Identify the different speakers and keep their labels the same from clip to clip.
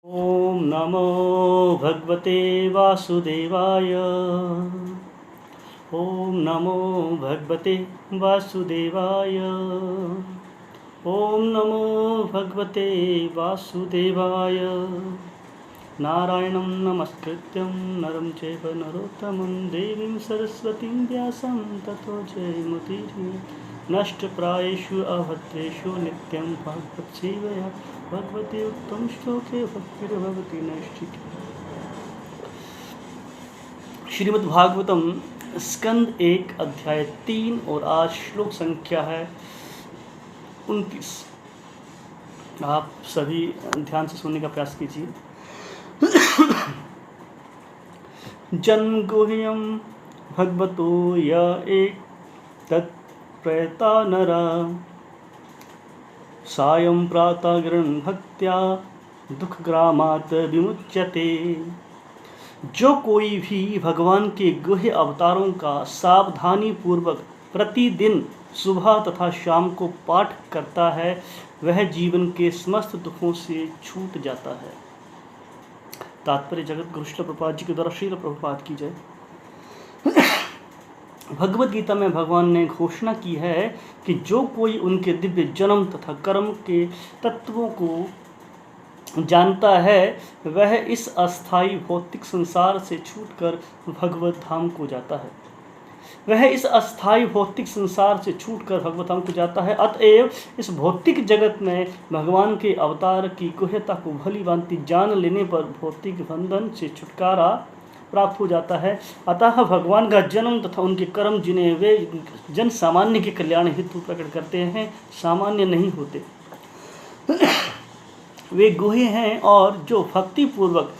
Speaker 1: ओम नमो भगवते वासुदेवाय। ओम नमो भगवते वासुदेवाय। ओम नमो भगवते वासुदेवाय। नारायणं नमस्कृत्यं नरं चैव नरोत्तमं देवीं सरस्वतीं व्यासं ततो जयमुदीरये। नष्टप्रायेषु अभद्रेषु नित्यं भागवतसेवया भगवती उत्तम श्लोके भक्तिर्भवति नैष्ठिकी। श्रीमद् भागवतम स्कंद 1 अध्याय 3 और आज श्लोक संख्या है 29। आप सभी ध्यान से सुनने का प्रयास कीजिए। जन्मगुह्यं भगवतो य एक तत्प्रयता नरा सायं प्रातः गृह्ण भक्त्या दुःखग्रामात् विमुच्यते। जो कोई भी भगवान के गुह्य अवतारों का सावधानी पूर्वक प्रतिदिन सुबह तथा शाम को पाठ करता है वह जीवन के समस्त दुखों से छूट जाता है। तात्पर्य जगत गुरु श्रील प्रभुपाद जी के द्वारा श्रील प्रभुपाद की जय। भगवद गीता में भगवान ने घोषणा की है कि जो कोई उनके दिव्य जन्म तथा कर्म के तत्वों को जानता है वह इस अस्थायी भौतिक संसार से छूटकर भगवत धाम को जाता है। अतएव इस भौतिक जगत में भगवान के अवतार की गुह्यता को भली भांति जान लेने पर भौतिक बंधन से छुटकारा प्राप्त हो जाता है। अतः भगवान का जन्म तथा उनके कर्म जिन्हें वे जन सामान्य के कल्याण हेतु प्रकट करते हैं सामान्य नहीं होते, वे गुह्य हैं। और जो भक्ति पूर्वक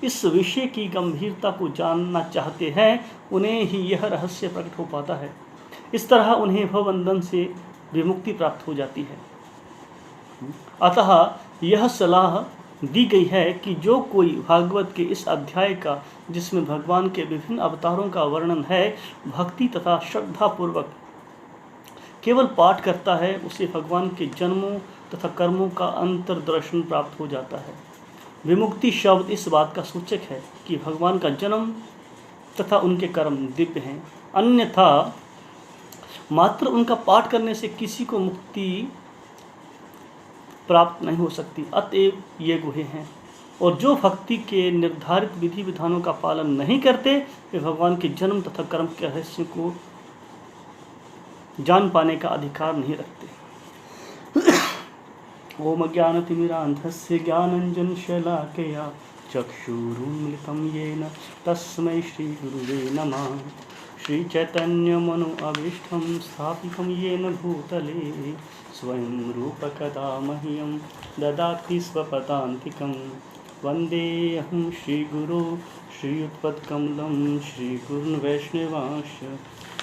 Speaker 1: इस विषय की गंभीरता को जानना चाहते हैं उन्हें ही यह रहस्य प्रकट हो पाता है। इस तरह उन्हें भवबंधन से विमुक्ति प्राप्त हो जाती है। अतः यह सलाह दी गई है कि जो कोई भागवत के इस अध्याय का जिसमें भगवान के विभिन्न अवतारों का वर्णन है भक्ति तथा श्रद्धा पूर्वक केवल पाठ करता है उसे भगवान के जन्मों तथा कर्मों का अंतर्दर्शन प्राप्त हो जाता है। विमुक्ति शब्द इस बात का सूचक है कि भगवान का जन्म तथा उनके कर्म दिव्य हैं, अन्यथा मात्र उनका पाठ करने से किसी को मुक्ति प्राप्त नहीं हो सकती। अतएव ये गुह्य हैं और जो भक्ति के निर्धारित विधि विधानों का पालन नहीं करते वे भगवान के जन्म तथा कर्म के रहस्य को जान पाने का अधिकार नहीं रखते। ओम ज्ञानतिमिरान्धस्य ज्ञानाञ्जनशलाकया चक्षुरुन्मिलितं येन तस्मै श्रीगुरुवे नमः। श्रीचैतन्यमनोभीष्टं स्थापितं येन भूतले स्वयं रूपकदा मह्यं ददाति स्वपदान्तिकं। वन्देऽहं श्रीगुरो श्रीयुतपत्कमलं श्रीगुरुन् वैष्णवांश्च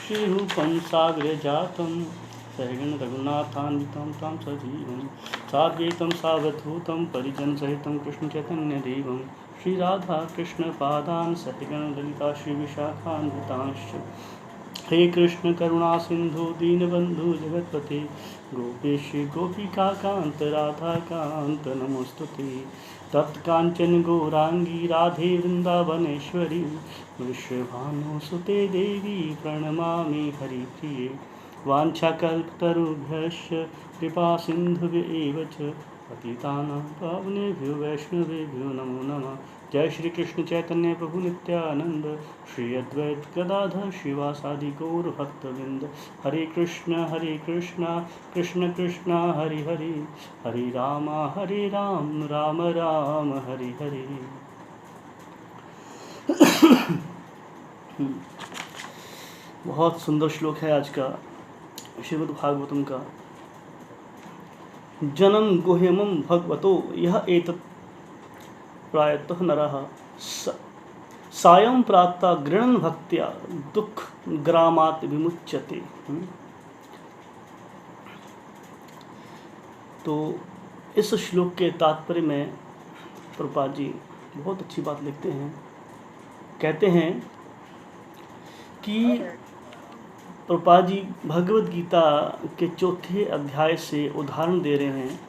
Speaker 1: श्रीरूपं साग्रजातं सहगण रघुनाथान्वितं तं सजीवं साद्वैतं सावधूतं परिजनसहितं कृष्णचैतन्यदेवं श्रीराधा कृष्णपादान् सहगण ललिता श्रीविशाखान्वितांश्च। हे कृष्ण करुणा सिंधु दीनबंधु जगतपते गोपेश गोपिकाकांत राधाकांत नमोस्तुते। तप्तकांचन गौरांगी राधे वृंदावनेश्वरी विश्वभानुसुते देवी प्रणमामि हरिप्रिये। वाञ्छाकल्पतरुभ्यश्च कृपा सिन्धुभ्येव च पतितानां पावनेभ्यो वैष्णवेभ्यो नमो नमः। जय श्री कृष्ण चैतन्य प्रभु नित्यानंद श्री अद्वैत गदाधर शिवासादि गौर भक्तवृंद। हरे कृष्ण कृष्ण कृष्ण हरि हरि हरे राम राम राम हरि हरि। बहुत सुंदर श्लोक है आज का श्रीमद् भागवतम का। जन्म गुह्यमं भगवतो यह एतत् प्रायतः नरः सायं प्रातः गृह्ण भक्त्या दुख ग्रामात् विमुच्यते। तो इस श्लोक के तात्पर्य में प्रभुपाद जी बहुत अच्छी बात लिखते हैं। कहते हैं कि प्रभुपाद जी भगवद गीता के 4थे अध्याय से उदाहरण दे रहे हैं।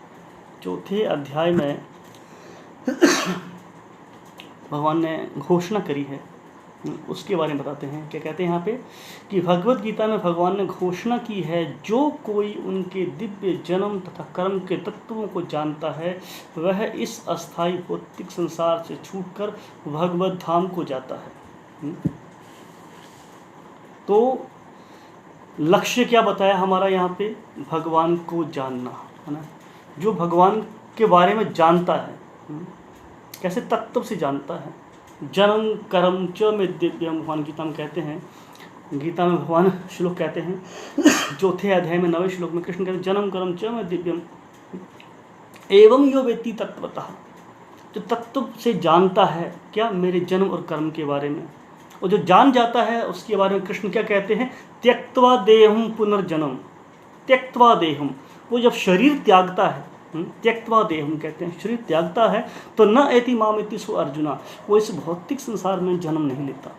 Speaker 1: 4थे अध्याय में भगवान ने घोषणा करी है, उसके बारे में बताते हैं। क्या कहते हैं यहाँ पे कि भगवत गीता में भगवान ने घोषणा की है, जो कोई उनके दिव्य जन्म तथा कर्म के तत्वों को जानता है वह इस अस्थायी भौतिक संसार से छूटकर भगवत धाम को जाता है। तो लक्ष्य क्या बताया हमारा यहाँ पे? भगवान को जानना, है ना। जो भगवान के बारे में जानता है, कैसे तत्व से जानता है। जन्म कर्म च में दिव्यम, भगवान गीता में कहते हैं, गीता में भगवान श्लोक कहते हैं चौथे अध्याय में 9वें श्लोक में कृष्ण कहते हैं जन्म कर्म च में दिव्यम एवं यो वेत्ति तत्वतः, जो तत्व से जानता है क्या? मेरे जन्म और कर्म के बारे में। और जो जान जाता है उसके बारे में कृष्ण क्या कहते हैं? त्यक्त्वा देहम पुनर्जन्म, त्यक्त्वा देहम, वो जब शरीर त्यागता है, त्यक्त्वा देहम कहते हैं, शरीर त्यागता है, तो न एति मामेति सो अर्जुना, वो इस भौतिक संसार में जन्म नहीं लेता।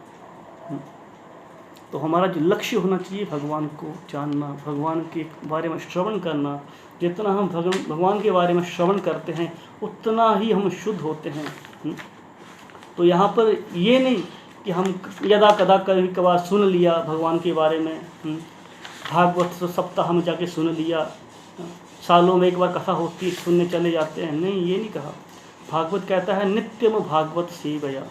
Speaker 1: तो हमारा जो लक्ष्य होना चाहिए भगवान को जानना, भगवान के बारे में श्रवण करना। जितना हम भगवान के बारे में श्रवण करते हैं उतना ही हम शुद्ध होते हैं। तो यहाँ पर ये नहीं कि हम यदा कदा कभी कभार सुन लिया भगवान के बारे में, भागवत सप्ताह में जाके सुन लिया, सालों में एक बार कथा होती है सुनने चले जाते हैं, नहीं, ये नहीं कहा। भागवत कहता है नित्यम भागवत सेवया,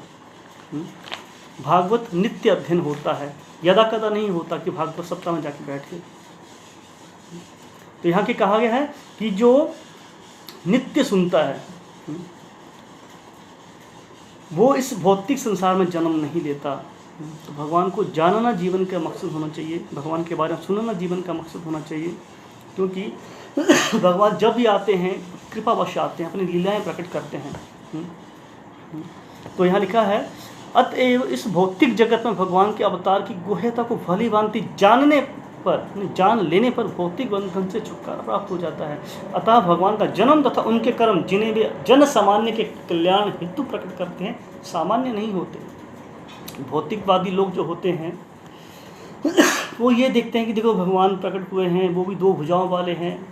Speaker 1: भागवत नित्य अध्ययन होता है, यदा कदा नहीं होता कि भागवत सप्ताह में जाके बैठे। तो यहाँ के कहा गया है कि जो नित्य सुनता है वो इस भौतिक संसार में जन्म नहीं लेता। तो भगवान को जानना जीवन का मकसद होना चाहिए, भगवान के बारे में सुनना जीवन का मकसद होना चाहिए। क्योंकि भगवान जब भी आते हैं कृपावश आते हैं, अपनी लीलाएं प्रकट करते हैं। तो यहाँ लिखा है अतएव इस भौतिक जगत में भगवान के अवतार की गुह्यता को भली भांति जानने पर, जान लेने पर भौतिक बंधन से छुटकारा प्राप्त हो जाता है। अतः भगवान का जन्म तथा उनके कर्म जिन्हें वे जन सामान्य के कल्याण हेतु प्रकट करते हैं सामान्य नहीं होते। भौतिकवादी लोग जो होते हैं वो ये देखते हैं कि देखो भगवान प्रकट हुए हैं, वो भी 2 भुजाओं वाले हैं,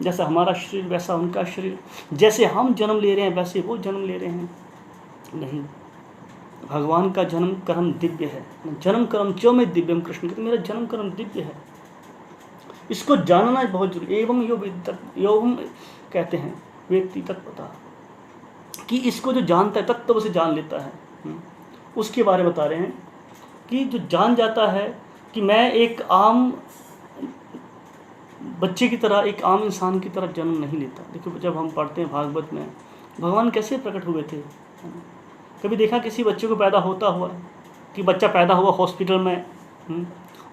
Speaker 1: जैसा हमारा शरीर वैसा उनका शरीर, जैसे हम जन्म ले रहे हैं वैसे वो जन्म ले रहे हैं। नहीं, भगवान का जन्म कर्म दिव्य है। जन्म कर्म च में दिव्यम, कृष्ण कहते मेरा जन्म कर्म दिव्य है, इसको जानना बहुत जरूरी। एवं यो कहते हैं व्यक्ति तत्वतः, कि इसको जो जानता है तत्व से जान लेता है। उसके बारे में बता रहे हैं कि जो जान जाता है कि मैं एक आम बच्चे की तरह, एक आम इंसान की तरह जन्म नहीं लेता। देखो जब हम पढ़ते हैं भागवत में भगवान कैसे प्रकट हुए थे, कभी देखा किसी बच्चे को पैदा होता हुआ कि बच्चा पैदा हुआ हॉस्पिटल में,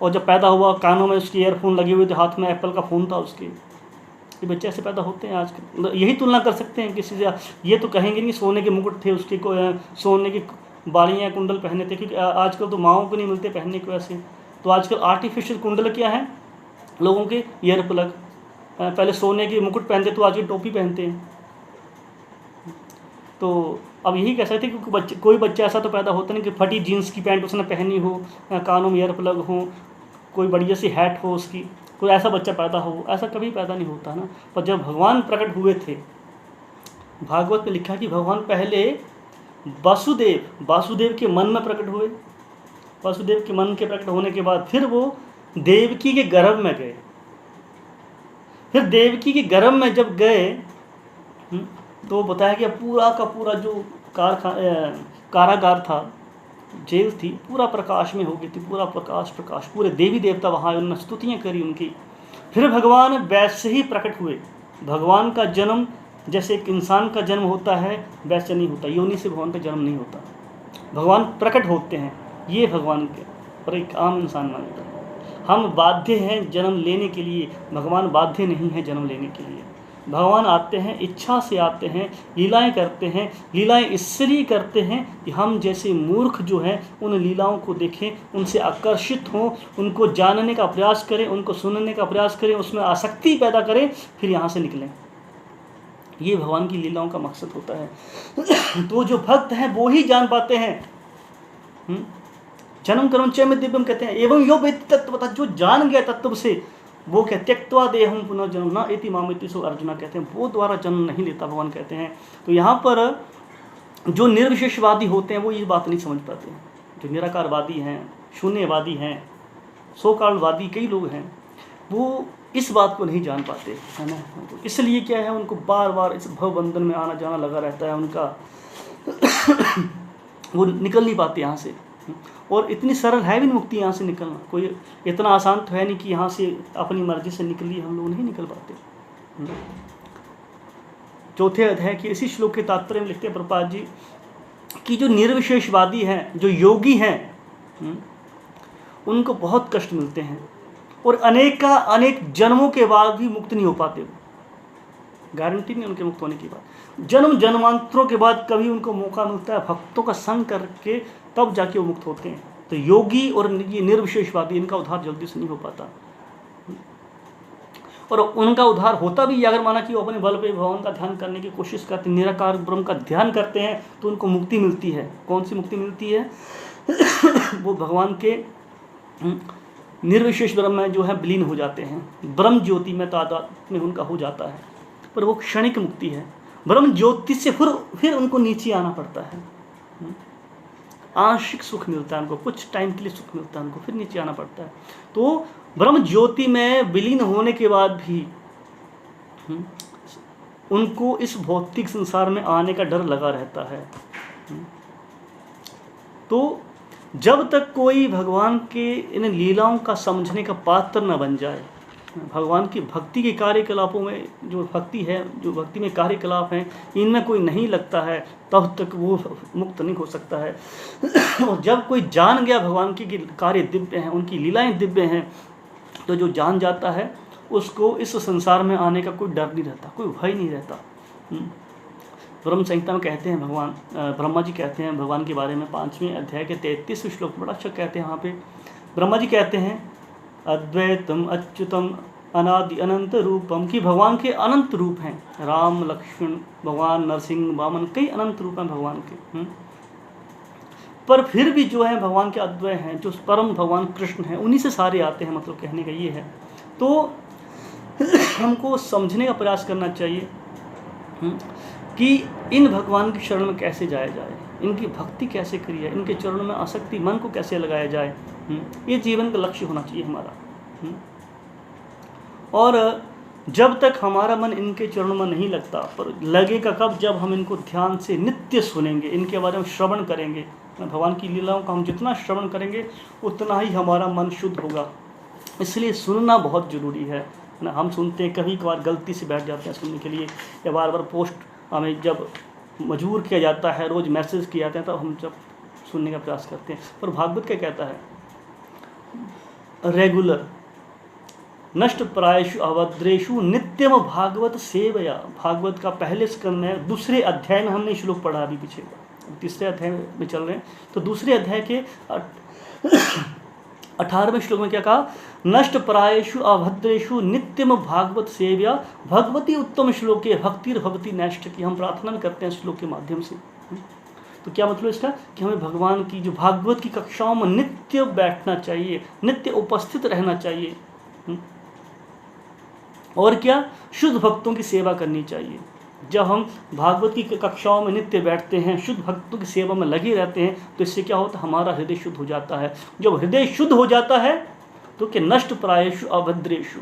Speaker 1: और जब पैदा हुआ कानों में उसकी ईयरफोन लगे हुए थे, हाथ में एप्पल का फ़ोन था उसके। ये बच्चे ऐसे पैदा होते हैं आजकल। यही तुलना कर सकते हैं किसी से, ये तो कहेंगे नहीं सोने के मुकुट थे उसके, को सोने की बालियाँ कुंडल पहने थे, क्योंकि आजकल तो माओं को नहीं मिलते पहनने को ऐसे। तो आजकल आर्टिफिशियल कुंडल क्या है लोगों के, ईयर प्लग। पहले सोने के मुकुट पहनते तो आजकल टोपी पहनते हैं। तो अब यही कह सकते हैं कि कोई बच्चा ऐसा तो पैदा होता नहीं कि फटी जीन्स की पैंट उसने पहनी हो, कानों में ईयर प्लग हो, कोई बढ़िया सी हैट हो उसकी, कोई ऐसा बच्चा पैदा हो, ऐसा कभी पैदा नहीं होता ना। पर जब भगवान प्रकट हुए थे, भागवत में लिखा कि भगवान पहले वासुदेव के मन में प्रकट हुए। वासुदेव के मन के प्रकट होने के बाद फिर वो देवकी के गर्भ में गए। फिर देवकी के गर्भ में जब गए तो बताया कि पूरा का पूरा जो कारागार था, जेल थी, पूरा प्रकाश में हो गई थी, पूरा प्रकाश, पूरे देवी देवता वहाँ उन्होंने स्तुतियाँ करी उनकी। फिर भगवान वैसे ही प्रकट हुए। भगवान का जन्म जैसे एक इंसान का जन्म होता है वैसे नहीं होता, योनि से भगवान का जन्म नहीं होता। भगवान प्रकट होते हैं, ये भगवान के पर एक आम इंसान मानता है। हम बाध्य हैं जन्म लेने के लिए, भगवान बाध्य नहीं है जन्म लेने के लिए। भगवान आते हैं, इच्छा से आते हैं, लीलाएं करते हैं। लीलाएं इसलिए करते हैं कि हम जैसे मूर्ख जो हैं उन लीलाओं को देखें, उनसे आकर्षित हों, उनको जानने का प्रयास करें, उनको सुनने का प्रयास करें, उसमें आसक्ति पैदा करें, फिर यहाँ से निकलें। ये भगवान की लीलाओं का मकसद होता है। तो जो भक्त हैं वो ही जान पाते हैं। जन्म कर्म च में दिव्यम कहते हैं। एवं यो वेत्ति तत्वतः, जो जान गया तत्व से, वो क्या त्यक्त्वा देहम पुनर्जन्म न इति मामेति सो अर्जुना कहते हैं, वो द्वारा जन्म नहीं लेता भगवान कहते हैं। तो यहाँ पर जो निर्विशेषवादी होते हैं वो ये बात नहीं समझ पाते हैं। जो निराकारवादी हैं, शून्यवादी हैं, सोकालवादी कई लोग हैं, वो इस बात को नहीं जान पाते, है ना। तो इसलिए क्या है, उनको बार बार इस भवबंधन में आना जाना लगा रहता है उनका। वो निकल नहीं पाते यहाँ से। और इतनी सरल है भी मुक्ति यहाँ से निकलना, कोई इतना आसान तो है नहीं कि यहाँ से अपनी मर्जी से निकलिए, हम लोग नहीं निकल पाते। चौथे अध्याय के इसी श्लोक के तात्पर्य में लिखते हैं प्रभुपाद जी कि जो निर्विशेषवादी हैं, जो योगी हैं, उनको बहुत कष्ट मिलते हैं और अनेक जन्मों के बाद भी मुक्त नहीं हो पाते। गारंटी नहीं उनके मुक्त होने की बात। जन्म जन्मांतरों के बाद कभी उनको मौका मिलता है भक्तों का संग करके, तब जाके वो मुक्त होते हैं। तो योगी और ये निर्विशेषवादी, इनका उद्धार जल्दी से नहीं हो पाता। और उनका उद्धार होता भी, अगर माना कि वो अपने बल पे भगवान का ध्यान करने की कोशिश करते हैं, निराकार ब्रह्म का ध्यान करते हैं, तो उनको मुक्ति मिलती है। कौन सी मुक्ति मिलती है? वो भगवान के निर्विशेष ब्रह्म में जो है विलीन हो जाते हैं, ब्रह्म ज्योति में तादात्म्य में उनका हो जाता है। पर वो क्षणिक मुक्ति है। ब्रह्म ज्योति से फिर उनको नीचे आना पड़ता है। आंशिक सुख मिलता है उनको, कुछ टाइम के लिए सुख मिलता है उनको, फिर नीचे आना पड़ता है। तो ब्रह्म ज्योति में विलीन होने के बाद भी उनको इस भौतिक संसार में आने का डर लगा रहता है। तो जब तक कोई भगवान के इन लीलाओं का समझने का पात्र न बन जाए, भगवान की भक्ति के कार्यकलापों में जो भक्ति है, जो भक्ति में कार्यकलाप हैं, इनमें कोई नहीं लगता है, तब तक वो मुक्त नहीं हो सकता है। और जब कोई जान गया भगवान की कार्य दिव्य हैं, उनकी लीलाएं दिव्य हैं, तो जो जान जाता है उसको इस संसार में आने का कोई डर नहीं रहता, कोई भय नहीं रहता। ब्रह्म संहिता में कहते हैं भगवान ब्रह्मा जी कहते हैं भगवान के बारे में 5वें अध्याय के 33वें श्लोक बड़ा अच्छा कहते हैं। वहाँ पे ब्रह्मा जी कहते हैं अद्वैतम अच्युतम अनादि अनंत रूपम, कि भगवान के अनंत रूप हैं, राम लक्ष्मण भगवान नरसिंह वामन, कई अनंत रूप हैं भगवान के। पर फिर भी जो है भगवान के अद्वय हैं, जो परम भगवान कृष्ण हैं, उन्हीं से सारे आते हैं, मतलब कहने का ये है। तो हमको समझने का प्रयास करना चाहिए कि इन भगवान की शरण में कैसे जाया जाए, इनकी भक्ति कैसे करी जाए, इनके चरणों में आसक्ति मन को कैसे लगाया जाए। ये जीवन का लक्ष्य होना चाहिए हमारा। और जब तक हमारा मन इनके चरणों में नहीं लगता, पर लगेगा कब? जब हम इनको ध्यान से नित्य सुनेंगे, इनके बारे में श्रवण करेंगे। भगवान की लीलाओं का हम जितना श्रवण करेंगे उतना ही हमारा मन शुद्ध होगा। इसलिए सुनना बहुत ज़रूरी है ना। हम सुनते हैं, कभी कभार गलती से बैठ जाते हैं सुनने के लिए, या बार बार पोस्ट हमें जब मजबूर किया जाता है, रोज़ मैसेज किए जाते हैं, तब हम जब सुनने का प्रयास करते हैं। पर भागवत क्या कहता है? रेगुलर नष्ट प्रायेषु अभद्रेषु नित्यम भागवत सेवया। भागवत का पहले स्कंद में दूसरे अध्याय में हमने श्लोक पढ़ा, अभी पीछे तीसरे अध्याय में चल रहे हैं। तो दूसरे अध्याय के 18वें श्लोक में क्या कहा? नष्ट प्रायेषु अभद्रेषु नित्यम भागवत सेव्या भगवती उत्तम श्लोके भक्तिर भवती नैष्ठ की। हम प्रार्थना भी करते हैं श्लोक के माध्यम से। तो क्या मतलब इसका? कि हमें भगवान की जो भागवत की कक्षाओं में नित्य बैठना चाहिए, नित्य उपस्थित रहना चाहिए। और क्या? शुद्ध भक्तों की सेवा करनी चाहिए। जब हम भागवत की कक्षाओं में नित्य बैठते हैं, शुद्ध भक्तों की सेवा में लगे रहते हैं, तो इससे क्या होता है? हमारा हृदय शुद्ध हो जाता है। जब हृदय शुद्ध हो जाता है तो कि नष्ट प्रायेषु अभद्रेषु,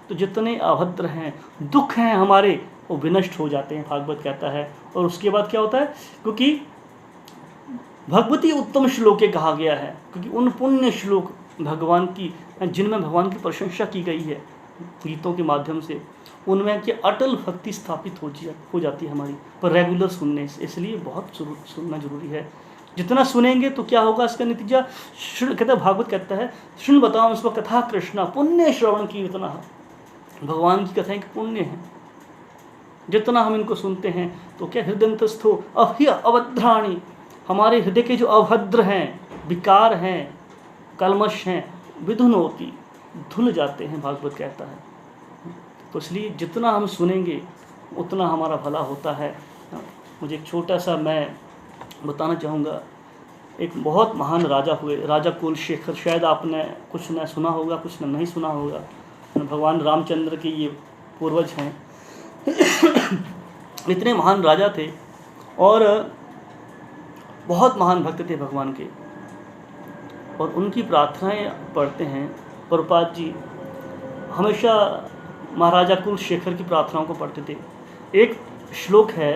Speaker 1: तो जितने अभद्र हैं, दुख हैं हमारे, वो विनष्ट हो जाते हैं, भागवत कहता है। और उसके बाद क्या होता है? क्योंकि भगवती उत्तम श्लोके कहा गया है, क्योंकि उन पुण्य श्लोक भगवान की, जिनमें भगवान की प्रशंसा की गई है गीतों के माध्यम से, उनमें कि अटल भक्ति स्थापित हो जाती है हमारी, पर रेगुलर सुनने से। इसलिए बहुत सुनना जरूरी है। जितना सुनेंगे तो क्या होगा इसका नतीजा? कहता है भागवत कहता है, सुन बताओ उसको कथा कृष्णा पुण्य श्रवण कीर्तना। भगवान की कथाएं पुण्य हैं। जितना हम इनको सुनते हैं तो क्या हृदयंतस्थो अह्य अभद्राणी, हमारे हृदय के जो अभद्र हैं, विकार हैं, कलमश हैं, विधुनोति, धुल जाते हैं, भागवत कहता है। तो इसलिए जितना हम सुनेंगे उतना हमारा भला होता है। मुझे एक छोटा सा मैं बताना चाहूँगा। एक बहुत महान राजा हुए, राजा कुलशेखर, शायद आपने कुछ न सुना होगा, कुछ न नहीं सुना होगा। भगवान रामचंद्र के ये पूर्वज हैं। इतने महान राजा थे और बहुत महान भक्त थे भगवान के, और उनकी प्रार्थनाएं पढ़ते हैं। प्रभुपाद जी हमेशा महाराजा कुलशेखर की प्रार्थनाओं को पढ़ते थे। एक श्लोक है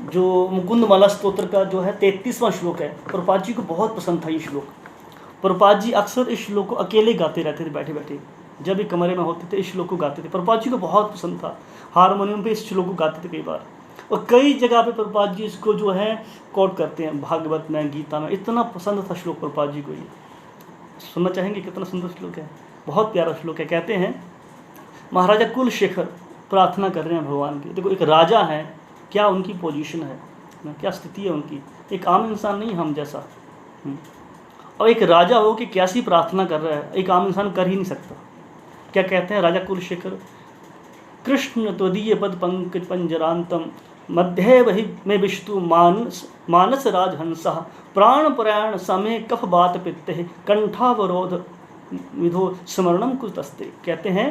Speaker 1: जो मुकुंदमाला स्तोत्र का जो है 33वां श्लोक है, प्रभुपाद जी को बहुत पसंद था ये श्लोक। प्रभुपाद जी अक्सर इस श्लोक को अकेले गाते रहते थे, बैठे बैठे जब भी कमरे में होते थे इस श्लोक को गाते थे। प्रभुपाद जी को बहुत पसंद था, हारमोनियम पे इस श्लोक को गाते थे कई बार, और कई जगह पे प्रभुपाद जी इसको जो है कोट करते हैं, भागवत में, गीता में। इतना पसंद था श्लोक प्रभुपाद जी को। ये सुनना चाहेंगे? कितना सुंदर श्लोक है, बहुत प्यारा श्लोक है। कहते हैं महाराजा कुलशेखर प्रार्थना कर रहे हैं भगवान की। देखो एक राजा है, क्या उनकी पोजीशन है, क्या स्थिति है उनकी, एक आम इंसान नहीं हम जैसा। और एक राजा हो कि कैसी प्रार्थना कर रहा है, एक आम इंसान कर ही नहीं सकता। क्या कहते हैं राजा कुलशेखर? कृष्ण त्वदीय पद पंकज पंजरांतम मध्य वही में विष्णु मानस राजहंस प्राण प्रयाण समय कफ बात पित्ते कंठावरोध विधो स्मरणम कुतस्ते। कहते हैं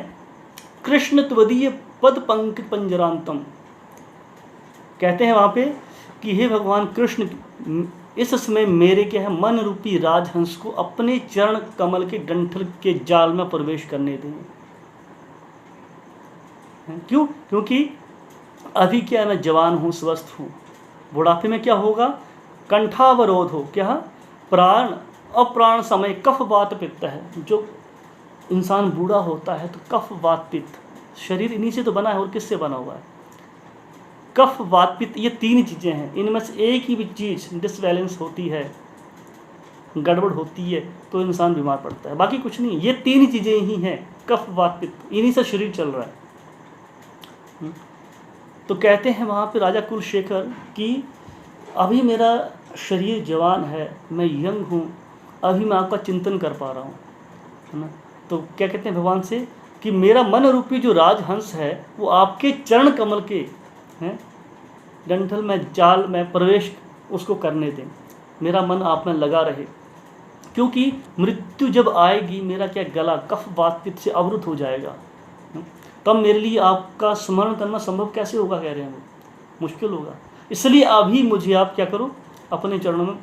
Speaker 1: कृष्ण त्वदीय पद पंकज पंजरांतम, कहते हैं वहाँ पे कि हे भगवान कृष्ण, इस समय मेरे क्या है मन रूपी राजहंस को अपने चरण कमल के डंठल के जाल में प्रवेश करने दें। क्यों? क्योंकि अभी क्या मैं जवान हूँ, स्वस्थ हूँ, बुढ़ापे में क्या होगा, कंठावरोध हो, क्या प्राण अप्राण समय कफ वात पित्त है। जो इंसान बूढ़ा होता है तो कफ वात पित्त, शरीर इन्हीं से तो बना है, और किससे बना हुआ है? कफ वात पित्त, ये तीन चीज़ें हैं। इनमें से एक ही भी चीज़ डिसबैलेंस होती है, गड़बड़ होती है, तो इंसान बीमार पड़ता है, बाकी कुछ नहीं। ये तीन चीज़ें ही हैं, कफ वात पित्त, इन्हीं से शरीर चल रहा है। तो कहते हैं वहाँ पे राजा कुलशेखर कि अभी मेरा शरीर जवान है, मैं यंग हूँ, अभी मैं आपका चिंतन कर पा रहा हूँ, है ना। तो क्या कहते हैं भगवान से कि मेरा मन रूपी जो राजहंस है वो आपके चरण कमल के हैं डंठल में जाल में प्रवेश उसको करने दें, मेरा मन आप में लगा रहे, क्योंकि मृत्यु जब आएगी मेरा क्या गला कफ वात पित्त से अवरुद्ध हो जाएगा, तब मेरे लिए आपका स्मरण करना संभव कैसे होगा, कह रहे हैं वो, मुश्किल होगा। इसलिए अभी मुझे आप क्या करो, अपने चरणों में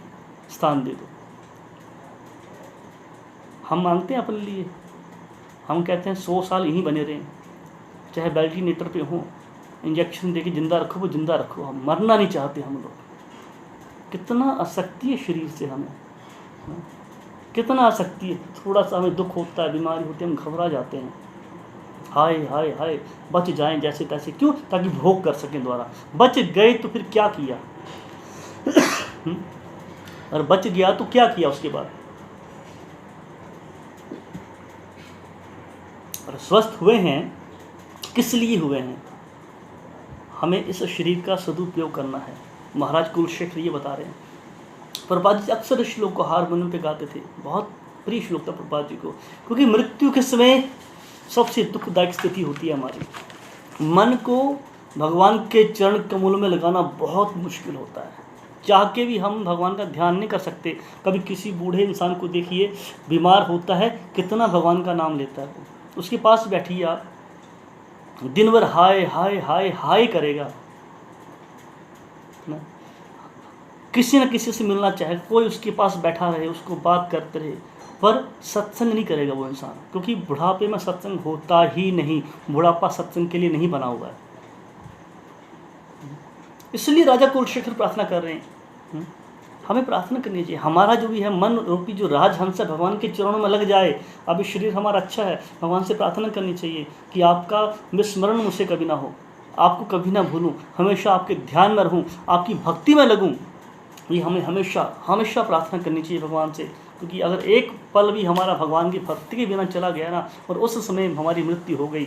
Speaker 1: स्थान दे दो। हम मांगते हैं अपने लिए, हम कहते हैं 100 साल यहीं बने रहें, चाहे वेंटिलेटर पे हो, इंजेक्शन देके जिंदा रखो, वो जिंदा रखो, हम मरना नहीं चाहते हम लोग। कितना आसक्ति है शरीर से हमें, कितना आसक्ति है। थोड़ा सा हमें दुख होता है, बीमारी होती है, हम घबरा जाते हैं, हाय हाय हाय बच जाएं जैसे तैसे। क्यों? ताकि भोग कर सकें दोबारा। बच गए तो फिर क्या किया और बच गया तो क्या किया उसके बाद। और स्वस्थ हुए हैं किस लिए हुए हैं, हमें इस शरीर का सदुपयोग करना है। महाराज कुलशेखर ये बता रहे हैं। प्रभुपाद जी अक्सर इस श्लोक को हारमोनियम पे गाते थे, बहुत प्रिय श्लोक था प्रभुपाद जी को, क्योंकि मृत्यु के समय सबसे दुखदायक स्थिति होती है हमारी। मन को भगवान के चरण कमलों में लगाना बहुत मुश्किल होता है, चाह के भी हम भगवान का ध्यान नहीं कर सकते। कभी किसी बूढ़े इंसान को देखिए, बीमार होता है, कितना भगवान का नाम लेता है, उसके पास बैठिए आप, दिन भर हाय हाय हाय हाय करेगा ना, किसी न किसी से मिलना चाहे, कोई उसके पास बैठा रहे, उसको बात करते रहे, पर सत्संग नहीं करेगा वो इंसान, क्योंकि बुढ़ापे में सत्संग होता ही नहीं। बुढ़ापा सत्संग के लिए नहीं बना हुआ है। इसलिए राजा कुलशेखर प्रार्थना कर रहे हैं। हमें प्रार्थना करनी चाहिए, हमारा जो भी है मन रूपी जो राजहंस है भगवान के चरणों में लग जाए। अभी शरीर हमारा अच्छा है, भगवान से प्रार्थना करनी चाहिए कि आपका विस्मरण मुझसे कभी ना हो, आपको कभी ना भूलूं, हमेशा आपके ध्यान में रहूं, आपकी भक्ति में लगूं। ये हमें हमेशा हमेशा प्रार्थना करनी चाहिए भगवान से, क्योंकि अगर एक पल भी हमारा भगवान की भक्ति के बिना चला गया ना, और उस समय हमारी मृत्यु हो गई,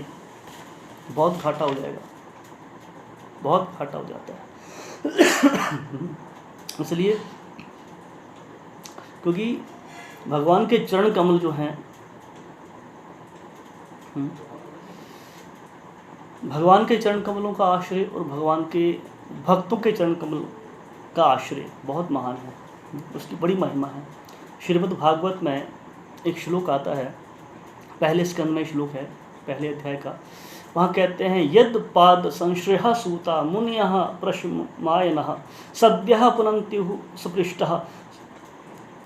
Speaker 1: बहुत घाटा हो जाएगा, बहुत घाटा हो जाता है। इसलिए क्योंकि भगवान के चरण कमल जो हैं, भगवान के चरण कमलों का आश्रय और भगवान के भक्तों के चरण कमल का आश्रय बहुत महान है, उसकी बड़ी महिमा है। श्रीमद् भागवत में एक श्लोक आता है, पहले स्कंद में श्लोक है, पहले अध्याय का, वहाँ कहते हैं यद पाद संश्रय सूता मुनियः प्रशमायनः सद्यः पुनन्त्युः सुपृष्टः,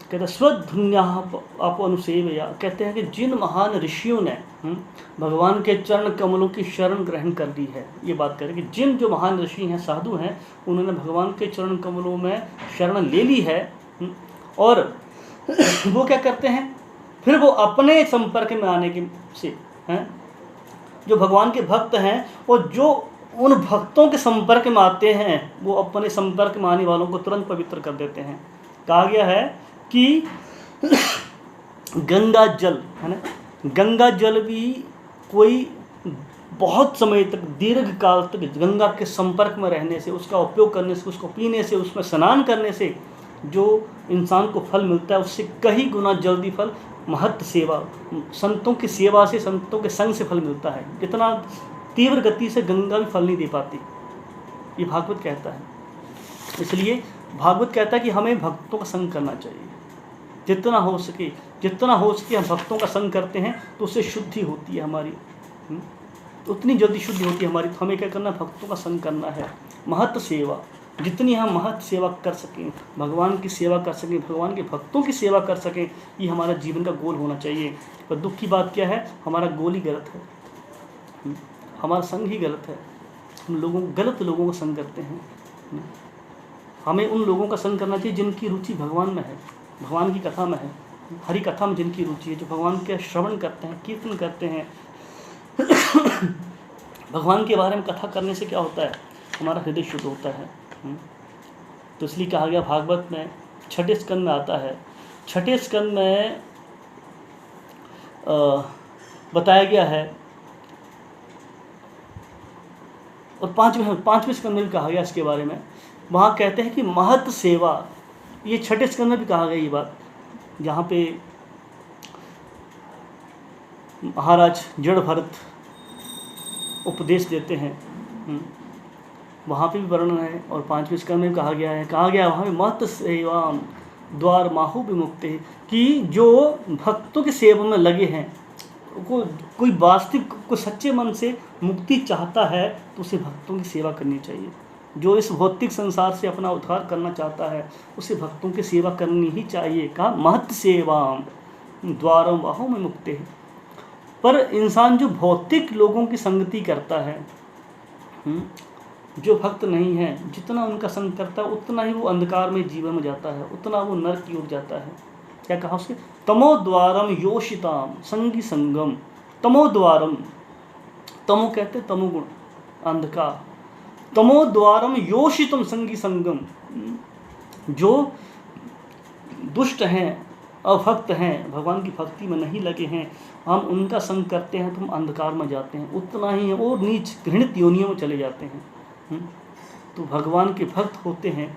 Speaker 1: कहते हैं स्वधुन्या आप अनुसेवया, कहते हैं कि जिन महान ऋषियों ने भगवान के चरण कमलों की शरण ग्रहण कर ली है, ये बात करें कि जिन जो महान ऋषि हैं, साधु हैं, उन्होंने भगवान के चरण कमलों में शरण ले ली है, और वो क्या करते हैं, फिर वो अपने संपर्क में आने के से हैं, जो भगवान के भक्त हैं और जो उन भक्तों के संपर्क में आते हैं, वो अपने संपर्क में आने वालों को तुरंत पवित्र कर देते हैं। कहा गया है कि गंगा जल है ना, गंगा जल भी कोई बहुत समय तक, दीर्घ काल तक गंगा के संपर्क में रहने से, उसका उपयोग करने से, उसको पीने से, उसमें स्नान करने से जो इंसान को फल मिलता है, उससे कई गुना जल्दी फल महत्व सेवा, संतों की सेवा से, संतों के संग से फल मिलता है। इतना तीव्र गति से गंगा भी फल नहीं दे पाती, ये भागवत कहता है। इसलिए भागवत कहता है कि हमें भक्तों का संग करना चाहिए, जितना हो सके हम भक्तों का संग करते हैं तो उससे शुद्धि होती है हमारी, उतनी जल्दी शुद्धि होती है हमारी। तो हमें क्या करना है, भक्तों का संग करना है। महत्व सेवा, जितनी हम महत्व सेवा कर सकें, भगवान की सेवा कर सकें, भगवान के भक्तों की सेवा कर सकें, ये हमारा जीवन का गोल होना चाहिए। पर दुख की बात क्या है, हमारा गोल ही गलत है, हमारा संग ही गलत है। हम गलत लोगों का संग करते हैं। हमें उन लोगों का संग करना चाहिए जिनकी रुचि भगवान में है, भगवान की कथा में है, हरि कथा में जिनकी रुचि है, जो भगवान के श्रवण करते हैं, कीर्तन करते हैं। भगवान के बारे में कथा करने से क्या होता है, हमारा हृदय शुद्ध होता है। तो इसलिए कहा गया भागवत में 6ठे स्कंद में आता है, 6ठे स्कंद में बताया गया है, और 5वें स्कंद में भी कहा गया इसके बारे में। वहाँ कहते हैं कि महत्व सेवा, ये 6ठे स्कंद में भी कहा गया ये बात, जहाँ पे महाराज जड़ भरत उपदेश देते हैं, वहाँ पे भी वर्णन है। और 5वें स्कंद में कहा गया वहाँ पे महत्व सेवा द्वार माहु विमुक्ति, कि जो भक्तों की सेवा में लगे हैं, कोई वास्तविक, कोई सच्चे मन से मुक्ति चाहता है तो उसे भक्तों की सेवा करनी चाहिए। जो इस भौतिक संसार से अपना उद्धार करना चाहता है उसे भक्तों की सेवा करनी ही चाहिए। कहा महत्व सेवा द्वारम बाहु में मुक्ति। पर इंसान जो भौतिक लोगों की संगति करता है, जो भक्त नहीं है, जितना उनका संग करता है उतना ही वो अंधकार में जीवन में जाता है, उतना वो नरक की ओर जाता है। क्या कहा उसके, तमो द्वारम योषिताम संगी संगम। तमो द्वारम, तमो कहते तमोगुण, अंधकार। तमो द्वारम योषितम संगी संगम, जो दुष्ट हैं, अभक्त हैं, भगवान की भक्ति में नहीं लगे हैं, हम उनका संग करते हैं तो हम अंधकार में जाते हैं, उतना ही और नीच घृणित योनियों में चले जाते हैं। तो भगवान के भक्त होते हैं,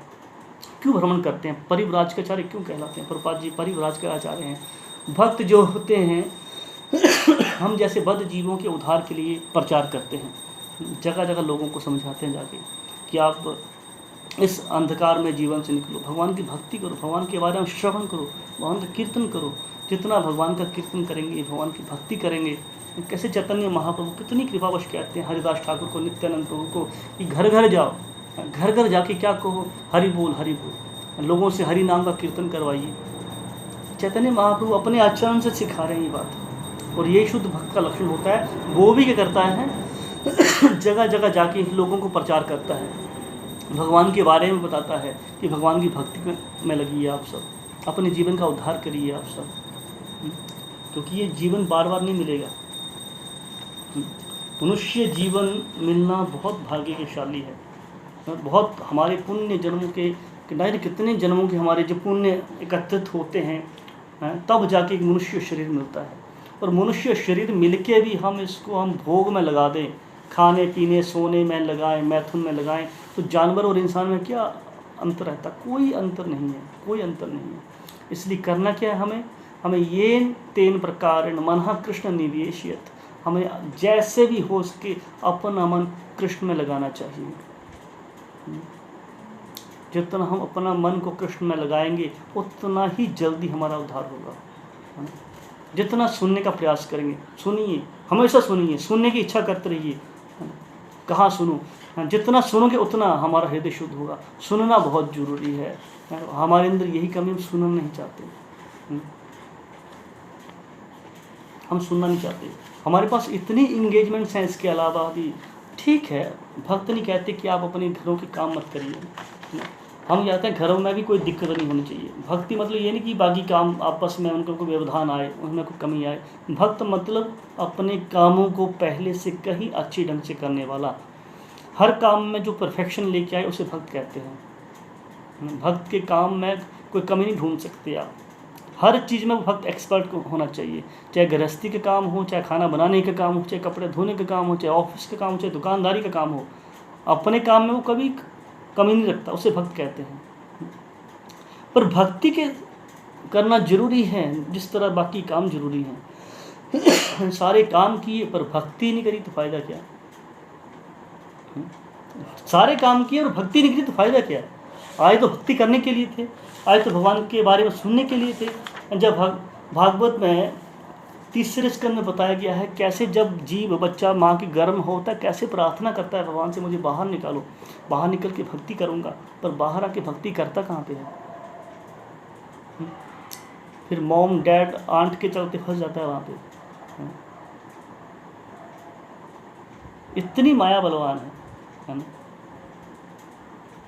Speaker 1: क्यों भ्रमण करते हैं, परिव्राजकाचार्य क्यों कहलाते हैं, प्रभुपाद जी परिव्राजकाचार्य हैं। भक्त जो होते हैं हम जैसे बद्ध जीवों के उद्धार के लिए प्रचार करते हैं, जगह जगह लोगों को समझाते हैं जाके कि आप इस अंधकार में जीवन से निकलो, भगवान की भक्ति करो, भगवान के बारे में श्रवण करो, भगवान का कीर्तन करो। जितना भगवान का कीर्तन करेंगे, भगवान की भक्ति करेंगे, कैसे चैतन्य महाप्रभु कितनी कृपावश कहते हैं हरिदास ठाकुर को, नित्यानंद प्रभु को, कि घर घर जाओ, घर घर जाके क्या कहो, हरि बोल, लोगों से हरि नाम का कीर्तन करवाइए। चैतन्य महाप्रभु अपने आचरण से सिखा रहे हैं ये बात, और ये शुद्ध भक्त का लक्षण होता है। वो भी क्या करता है, जगह जगह जाके लोगों को प्रचार करता है, भगवान के बारे में बताता है कि भगवान की भक्ति में लगिए आप सब, अपने जीवन का उद्धार करिए आप सब, क्योंकि ये जीवन बार बार नहीं मिलेगा। मनुष्य जीवन मिलना बहुत भाग्यशाली है। बहुत हमारे पुण्य जन्मों के कितने जन्मों के हमारे जो पुण्य एकत्रित होते हैं, तब जाके मनुष्य शरीर मिलता है। और मनुष्य शरीर मिलके भी हम भोग में लगा दें, खाने पीने सोने में लगाएं, मैथुन में लगाएं, तो जानवर और इंसान में क्या अंतर रहता? कोई अंतर नहीं है, कोई अंतर नहीं है। इसलिए करना क्या है हमें ये तेन प्रकार मनः कृष्ण निवेशियत, हमें जैसे भी हो सके अपना मन कृष्ण में लगाना चाहिए। जितना हम अपना मन को कृष्ण में लगाएंगे उतना ही जल्दी हमारा उद्धार होगा। जितना सुनने का प्रयास करेंगे, सुनिए, हमेशा सुनिए, सुनने की इच्छा करते रहिए। कहाँ सुनूं? जितना सुनोगे उतना हमारा हृदय शुद्ध होगा। सुनना बहुत जरूरी है। हमारे अंदर यही कमी, हम सुनना नहीं चाहते। हम सुनना नहीं चाहते। हमारे पास इतनी इंगेजमेंट्स हैं, इसके अलावा भी ठीक है। भक्त नहीं कहते कि आप अपने घरों के काम मत करिए। हम चाहते हैं घरों में भी कोई दिक्कत नहीं होनी चाहिए। भक्ति मतलब ये नहीं कि बाकी काम आपस में उनको कोई व्यवधान आए, उनमें कोई कमी आए। भक्त मतलब अपने कामों को पहले से कहीं अच्छे ढंग से करने वाला, हर काम में जो परफेक्शन लेके आए उसे भक्त कहते हैं। भक्त के काम में कोई कमी नहीं ढूंढ सकते आप। हर चीज़ में भक्त एक्सपर्ट को होना चाहिए, चाहे गृहस्थी का काम हो, चाहे खाना बनाने का काम हो, चाहे कपड़े धोने का काम हो, चाहे ऑफिस का काम हो, चाहे दुकानदारी का काम हो। अपने काम में वो कभी कमी नहीं रखता, उसे भक्त कहते हैं। पर भक्ति के करना जरूरी है जिस तरह बाकी काम जरूरी हैं। सारे काम किए पर भक्ति नहीं करी तो फायदा क्या? सारे काम किए और भक्ति नहीं करी तो फायदा क्या? आए तो भक्ति करने के लिए थे, आए तो भगवान के बारे में सुनने के लिए थे। जब भागवत में तीसरे स्कंद में बताया गया है कैसे जब जीव बच्चा माँ के गर्भ में होता है कैसे प्रार्थना करता है भगवान से, मुझे बाहर निकालो, बाहर निकल के भक्ति करूँगा। पर बाहर आके भक्ति करता कहाँ पे है? फिर मॉम डैड आंट के चलते फंस जाता है वहाँ पे। इतनी माया बलवान है ना,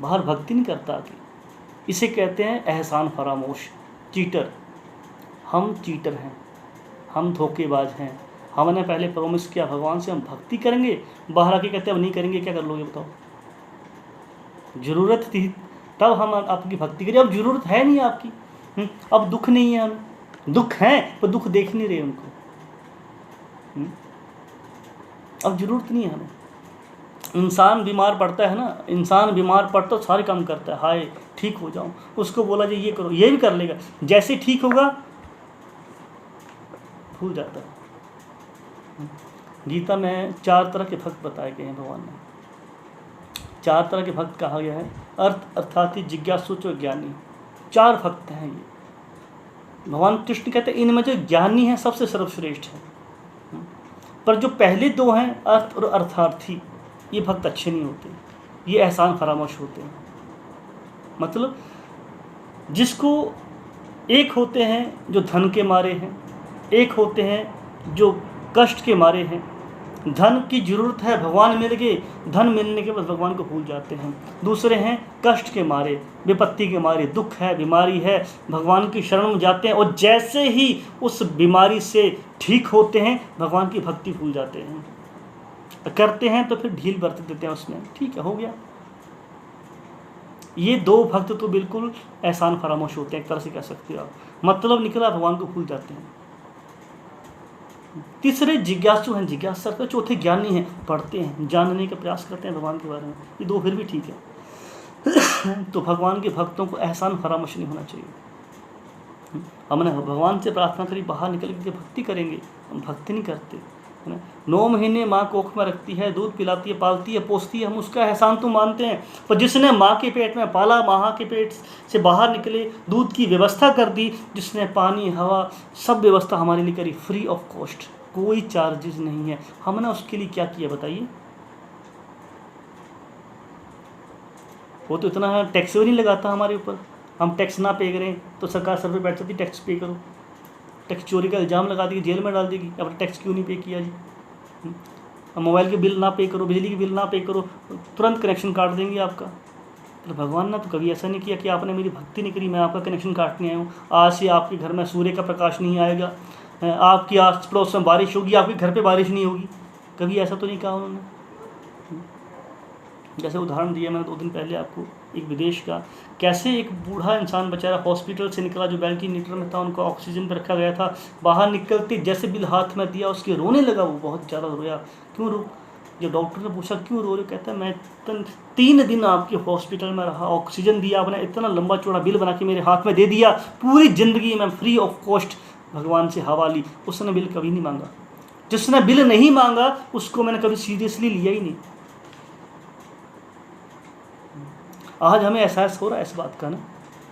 Speaker 1: बाहर भक्ति नहीं करता कि इसे कहते हैं एहसान फरामोश, चीटर। हम चीटर हैं, हम धोखेबाज हैं। हमने पहले प्रॉमिस किया भगवान से हम भक्ति करेंगे, बाहर आके कहते हैं अब नहीं करेंगे। क्या कर लोगे बताओ? ज़रूरत थी तब हम आपकी भक्ति करें, अब ज़रूरत है नहीं आपकी। अब दुख नहीं है, हमें दुख है पर दुख देख नहीं रहे उनको। अब ज़रूरत नहीं है हमें। इंसान बीमार पड़ता है ना, इंसान बीमार पड़ता तो सारे काम करता है, हाय ठीक हो जाऊं। उसको बोला जाए ये करो, ये भी कर लेगा। जैसे ठीक होगा भूल जाता है। गीता में 4 तरह के भक्त बताए गए हैं भगवान ने। 4 तरह के भक्त कहा गया है, अर्थ अर्थात जिज्ञासु जो ज्ञानी। 4 भक्त हैं ये। भगवान कृष्ण कहते हैं इनमें जो ज्ञानी है सबसे सर्वश्रेष्ठ है। पर जो पहले 2 हैं अर्थ और अर्थार्थी, ये भक्त अच्छे नहीं होते, ये एहसान फरामोश होते हैं। मतलब जिसको एक होते हैं जो धन के मारे हैं, एक होते हैं जो कष्ट के मारे हैं। धन की ज़रूरत है, भगवान मिल गए, धन मिलने के बाद भगवान को भूल जाते हैं। दूसरे हैं कष्ट के मारे, विपत्ति के मारे, दुख है, बीमारी है, भगवान की शरण में जाते हैं और जैसे ही उस बीमारी से ठीक होते हैं भगवान की भक्ति भूल जाते हैं। करते हैं तो फिर ढील बरत देते हैं उसमें, ठीक है हो गया। ये 2 भक्त तो बिल्कुल एहसान फरामोश होते हैं, एक तरह से कह सकते हो आप। मतलब निकला भगवान को भूल जाते हैं। तीसरे जिज्ञासु हैं, जिज्ञासा करते, चौथे ज्ञानी हैं, पढ़ते हैं, जानने का प्रयास करते हैं भगवान के बारे में। ये 2 फिर भी ठीक है। तो भगवान के भक्तों को एहसान फरामोश नहीं होना चाहिए। हमने भगवान से प्रार्थना करी, बाहर निकल के भक्ति करेंगे, हम भक्ति नहीं करते है ना। 9 महीने माँ कोख में रखती है, दूध पिलाती है, पालती है, पोसती है, हम उसका एहसान तो मानते हैं। पर जिसने माँ के पेट में पाला, माँ के पेट से बाहर निकले, दूध की व्यवस्था कर दी, जिसने पानी हवा सब व्यवस्था हमारे लिए करी, फ्री ऑफ कॉस्ट, कोई चार्जेस नहीं है, हमने उसके लिए क्या किया बताइए? वो तो इतना टैक्स भी नहीं लगाता हमारे ऊपर। हम टैक्स ना पे करें तो सरकार सर पे बैठ जाती, टैक्स पे करो। टैक्स चोरी का इल्ज़ाम लगा देगी, जेल में डाल देगी, अब टैक्स क्यों नहीं पे किया जी। मोबाइल के बिल ना पे करो, बिजली के बिल ना पे करो, तुरंत कनेक्शन काट देंगे आपका। तो भगवान ने तो कभी ऐसा नहीं किया कि आपने मेरी भक्ति नहीं करी, मैं आपका कनेक्शन काटने आया हूँ। आज से आपके घर में सूर्य का प्रकाश नहीं आएगा, आपकी आस पड़ोस में बारिश होगी, आपके घर पे बारिश नहीं होगी। कभी ऐसा तो नहीं कहा उन्होंने। जैसे उदाहरण दिया मैंने 2 दिन पहले आपको एक विदेश का, कैसे एक बूढ़ा इंसान बेचारा हॉस्पिटल से निकला जो वेंटिलेटर में था, उनको ऑक्सीजन पर रखा गया था, बाहर निकलते जैसे बिल हाथ में दिया उसके रोने लगा, वो बहुत ज़्यादा रोया। क्यों रो? जब डॉक्टर ने पूछा क्यों रो रहे, कहता है मैं 3 दिन आपके हॉस्पिटल में रहा, ऑक्सीजन दिया आपने, इतना लंबा चौड़ा बिल बना के मेरे हाथ में दे दिया, पूरी ज़िंदगी में फ्री ऑफ कॉस्ट भगवान से हवा ली, उसने बिल कभी नहीं मांगा। जिसने बिल नहीं मांगा उसको मैंने कभी सीरियसली लिया ही नहीं। आज हमें एहसास हो रहा है इस बात का ना,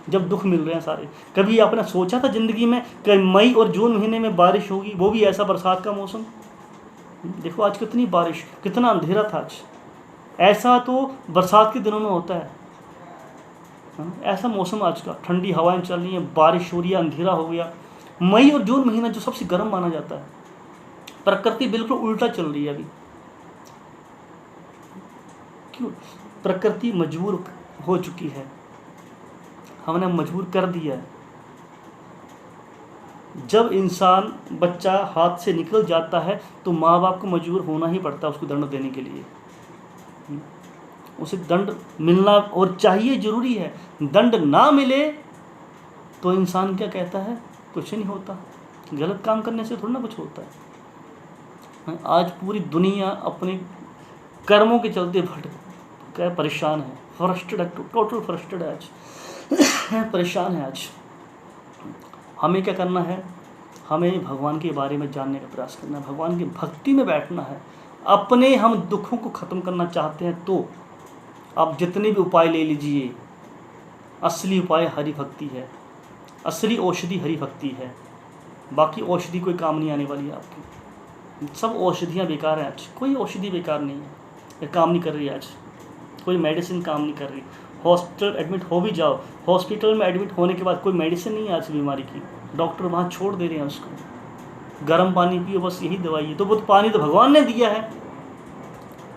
Speaker 1: जब दुख मिल रहे हैं सारे। कभी आपने सोचा था ज़िंदगी में कि मई और जून महीने में बारिश होगी, वो भी ऐसा बरसात का मौसम? देखो आज कितनी बारिश, कितना अंधेरा था आज। ऐसा तो बरसात के दिनों में होता है। ऐसा मौसम आज का, ठंडी हवाएं चल रही हैं, बारिश हो रही है, अंधेरा हो गया। मई और जून महीना जो सबसे गर्म माना जाता है, प्रकृति बिल्कुल उल्टा चल रही है अभी। क्यों? प्रकृति मजबूर हो चुकी है, हमने मजबूर कर दिया है। जब इंसान बच्चा हाथ से निकल जाता है तो माँ बाप को मजबूर होना ही पड़ता है उसको दंड देने के लिए। उसे दंड मिलना और चाहिए, ज़रूरी है। दंड ना मिले तो इंसान क्या कहता है? कुछ नहीं होता। गलत काम करने से थोड़ा ना कुछ होता है। आज पूरी दुनिया अपने कर्मों के चलते भटक परेशान है, फ्रस्ट्रेट है, टोटल फ्रस्ट्रेट है आज, परेशान है आज। हमें क्या करना है? हमें भगवान के बारे में जानने का प्रयास करना है, भगवान की भक्ति में बैठना है। अपने हम दुखों को ख़त्म करना चाहते हैं तो आप जितने भी उपाय ले लीजिए, असली उपाय हरि भक्ति है, असली औषधि हरि भक्ति है। बाकी औषधि कोई काम नहीं आने वाली है आपकी। सब औषधियाँ बेकार हैं आज, कोई औषधि बेकार नहीं है, ये काम नहीं कर रही आज, कोई मेडिसिन काम नहीं कर रही। हॉस्पिटल एडमिट हो भी जाओ, हॉस्पिटल में एडमिट होने के बाद कोई मेडिसिन नहीं है आज बीमारी की, डॉक्टर वहाँ छोड़ दे रहे हैं उसको। गर्म पानी पियो, बस यही दवाई है। तो वो पानी तो भगवान ने दिया है,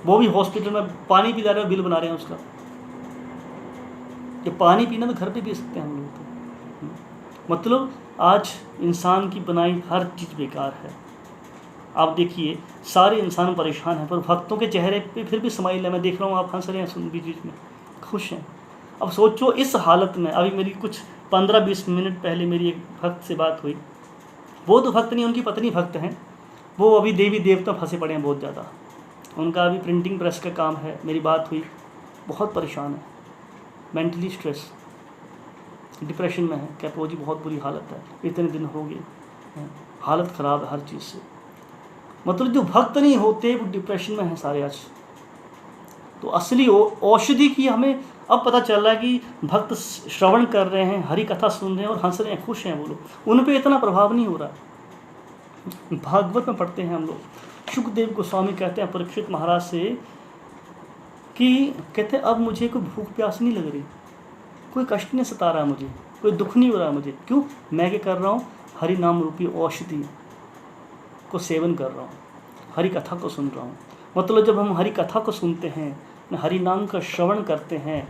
Speaker 1: वो भी हॉस्पिटल में पानी पिला रहे हैं, बिल बना रहे हैं उसका। ये पानी पीना तो घर पे पी सकते हैं हम लोग तो। मतलब आज इंसान की बनाई हर चीज़ बेकार है। आप देखिए सारे इंसान परेशान हैं, पर भक्तों के चेहरे पे फिर भी स्माइल है। मैं देख रहा हूँ आप हंस रहे हैं, सुन भी चीज़ में खुश हैं। अब सोचो इस हालत में, अभी मेरी कुछ 15-20 मिनट पहले मेरी एक भक्त से बात हुई। वो तो भक्त नहीं, उनकी पत्नी भक्त हैं। वो अभी देवी देवता फंसे पड़े हैं बहुत ज़्यादा, उनका अभी प्रिंटिंग प्रेस का काम है। मेरी बात हुई, बहुत परेशान है, मेंटली स्ट्रेस, डिप्रेशन में है। कहते वो जी बहुत बुरी हालत है, इतने दिन हो गए, हालत ख़राब है हर चीज़ से। मतलब जो भक्त नहीं होते वो डिप्रेशन में हैं सारे आज। तो असली औषधि की हमें अब पता चल रहा है कि भक्त श्रवण कर रहे हैं, हरि कथा सुन रहे हैं और हंस रहे हैं, खुश हैं वो लोग, उन पे इतना प्रभाव नहीं हो रहा। भागवत में पढ़ते हैं हम लोग, शुकदेव गोस्वामी कहते हैं परीक्षित महाराज से कि कहते हैं अब मुझे कोई भूख प्यास नहीं लग रही, कोई कष्ट नहीं सता रहा मुझे, कोई दुख नहीं हो रहा मुझे। क्यों? मैं क्या कर रहा हूँ? हरि नाम रूपी औषधि को सेवन कर रहा हूँ, हरि कथा को सुन रहा हूँ। मतलब जब हम हरि कथा को सुनते हैं, हरि नाम का श्रवण करते हैं,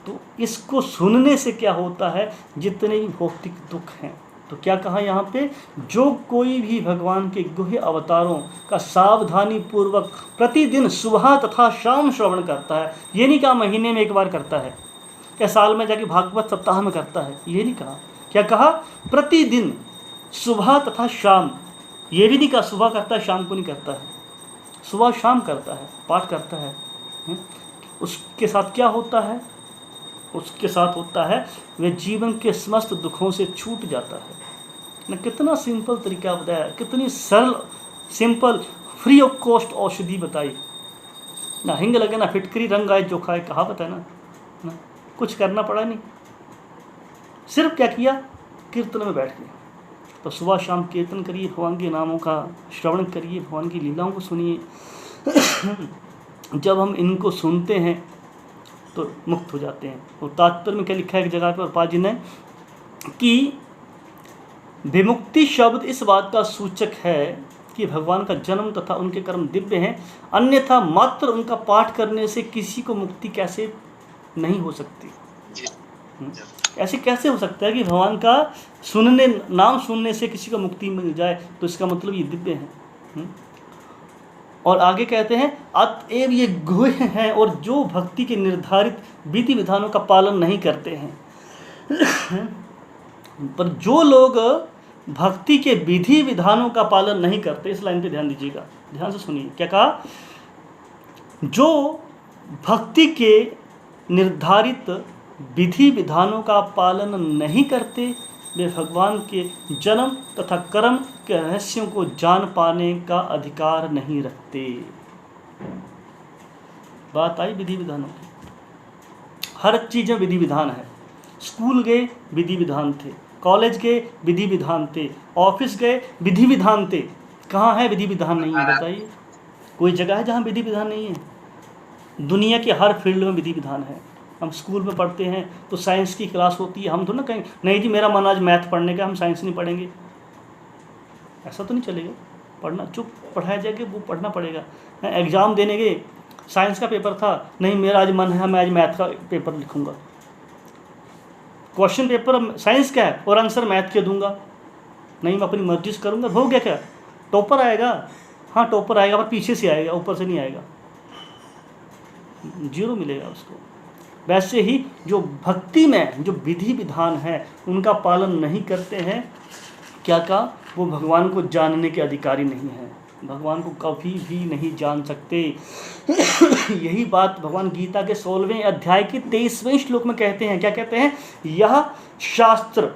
Speaker 1: तो इसको सुनने से क्या होता है? जितने भी भौतिक दुख हैं, तो क्या कहा यहाँ पे? जो कोई भी भगवान के गुह्य अवतारों का सावधानी पूर्वक प्रतिदिन सुबह तथा शाम श्रवण करता है, ये नहीं कहा महीने में एक बार करता है, क्या साल में जाके भागवत सप्ताह में करता है, ये नहीं कहा। क्या कहा? प्रतिदिन सुबह तथा शाम। ये भी नहीं कहा सुबह करता है शाम को नहीं करता है, सुबह शाम करता है, पाठ करता है। उसके साथ क्या होता है? उसके साथ होता है वह जीवन के समस्त दुखों से छूट जाता है। ना कितना सिंपल तरीका बताया, कितनी सरल सिंपल फ्री ऑफ कॉस्ट औषधि बताई। ना हिंग लगे ना फिटकरी, रंग आए चोखा है, कहावत है ना। कुछ करना पड़ा नहीं, सिर्फ क्या किया? कीर्तन में बैठ गए। तो सुबह शाम कीर्तन करिए, भगवान के नामों का श्रवण करिए, भगवान की लीलाओं को सुनिए। जब हम इनको सुनते हैं तो मुक्त हो जाते हैं। और तात्पर्य में क्या लिखा है एक जगह पर पाजी ने कि विमुक्ति शब्द इस बात का सूचक है कि भगवान का जन्म तथा उनके कर्म दिव्य हैं, अन्यथा मात्र उनका पाठ करने से किसी को मुक्ति कैसे नहीं हो सकती। ऐसे कैसे हो सकता है कि भगवान का सुनने, नाम सुनने से किसी को मुक्ति मिल जाए? तो इसका मतलब ये दिव्य है। और आगे कहते हैं अतएव ये गुह्य हैं और जो भक्ति के निर्धारित विधि विधानों का पालन नहीं करते हैं। पर जो लोग भक्ति के विधि विधानों का पालन नहीं करते, इस लाइन पे ध्यान दीजिएगा, ध्यान से सुनिए क्या कहा? जो भक्ति के निर्धारित विधि विधानों का पालन नहीं करते, वे भगवान के जन्म तथा कर्म के रहस्यों को जान पाने का अधिकार नहीं रखते। बात आई विधि विधानों की। हर चीज़ में विधि विधान है। स्कूल गए विधि विधान थे, कॉलेज गए विधि विधान थे, ऑफिस गए विधि विधान थे। कहाँ है विधि विधान नहीं है बताइए? कोई जगह है जहाँ विधि विधान नहीं है? दुनिया के हर फील्ड में विधि विधान है। हम स्कूल में पढ़ते हैं तो साइंस की क्लास होती है, हम तो ना कहें नहीं जी मेरा मन आज मैथ पढ़ने का, हम साइंस नहीं पढ़ेंगे, ऐसा तो नहीं चलेगा। पढ़ना, चुप पढ़ाया जाएगा, वो पढ़ना पड़ेगा। एग्ज़ाम देने गए, साइंस का पेपर था, नहीं मेरा आज मन है मैं आज मैथ का पेपर लिखूंगा। क्वेश्चन पेपर साइंस का है और आंसर मैथ के दूंगा, नहीं मैं अपनी मर्जी से करूंगा, हो गया क्या? टॉपर आएगा? हाँ टॉपर आएगा, पर पीछे से आएगा, ऊपर से नहीं आएगा, 0 मिलेगा उसको। वैसे ही जो भक्ति में जो विधि विधान है उनका पालन नहीं करते हैं, क्या कहा, वो भगवान को जानने के अधिकारी नहीं है, भगवान को कभी भी नहीं जान सकते। यही बात भगवान गीता के 16वें अध्याय के 23वें श्लोक में कहते हैं। क्या कहते हैं? यह शास्त्र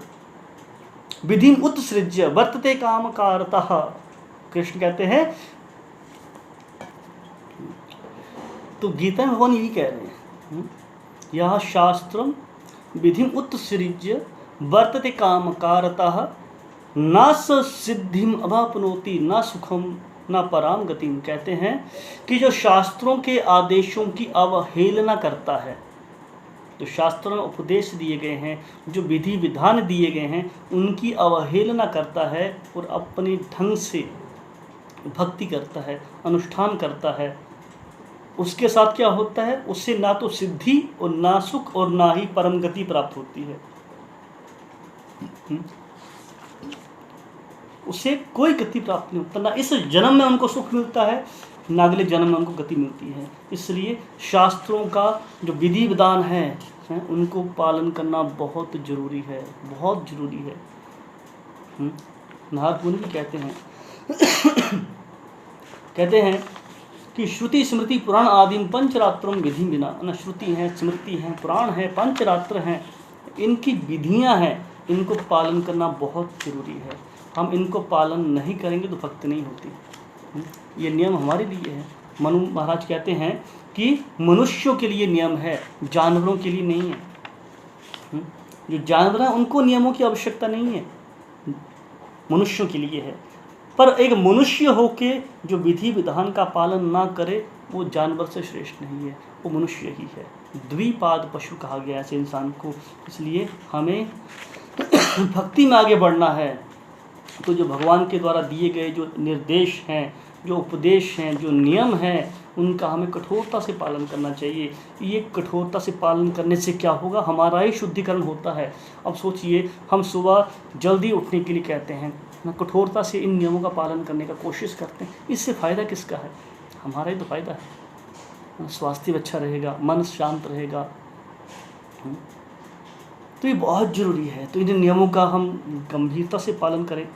Speaker 1: विधिम उत्सृज्य वर्तते कामकारतः। कृष्ण कहते हैं, तो गीता में भगवान यही कह रहे हैं, यह शास्त्रम विधिम उत्सृज्य वर्तते कामकारतः न स सिद्धिम अवाप्नोति न सुखम न पराम गतिम। कहते हैं कि जो शास्त्रों के आदेशों की अवहेलना करता है, जो शास्त्रों में उपदेश दिए गए हैं, जो विधि विधान दिए गए हैं, उनकी अवहेलना करता है और अपने ढंग से भक्ति करता है, अनुष्ठान करता है, उसके साथ क्या होता है? उससे ना तो सिद्धि और ना सुख और ना ही परम गति प्राप्त होती है। उससे कोई गति प्राप्त नहीं होता, ना इस जन्म में उनको सुख मिलता है, ना अगले जन्म में उनको गति मिलती है। इसलिए शास्त्रों का जो विधि विधान है उनको पालन करना बहुत जरूरी है, बहुत जरूरी है। नारद मुनि भी कहते हैं कि श्रुति स्मृति पुराण आदि पंचरात्रम विधि बिना, ना श्रुति हैं, स्मृति हैं, पुराण है, पंचरात्र हैं, इनकी विधियां हैं, इनको पालन करना बहुत जरूरी है। हम इनको पालन नहीं करेंगे तो भक्ति नहीं होती। ये नियम हमारे लिए है। मनु महाराज कहते हैं कि मनुष्यों के लिए नियम है, जानवरों के लिए नहीं है। जो जानवर हैं उनको नियमों की आवश्यकता नहीं है, मनुष्यों के लिए है। पर एक मनुष्य होके जो विधि विधान का पालन ना करे वो जानवर से श्रेष्ठ नहीं है, वो मनुष्य ही है। द्विपाद पशु कहा गया ऐसे इंसान को। इसलिए हमें भक्ति में आगे बढ़ना है तो जो भगवान के द्वारा दिए गए जो निर्देश हैं, जो उपदेश हैं, जो नियम हैं, उनका हमें कठोरता से पालन करना चाहिए। ये कठोरता से पालन करने से क्या होगा? हमारा ही शुद्धिकरण होता है। अब सोचिए, हम सुबह जल्दी उठने के लिए कहते हैं, ना कठोरता से इन नियमों का पालन करने का कोशिश करते हैं, इससे फ़ायदा किसका है? हमारा ही तो फ़ायदा है। स्वास्थ्य अच्छा रहेगा, मन शांत रहेगा। तो ये बहुत ज़रूरी है। तो इन नियमों का हम गंभीरता से पालन करें।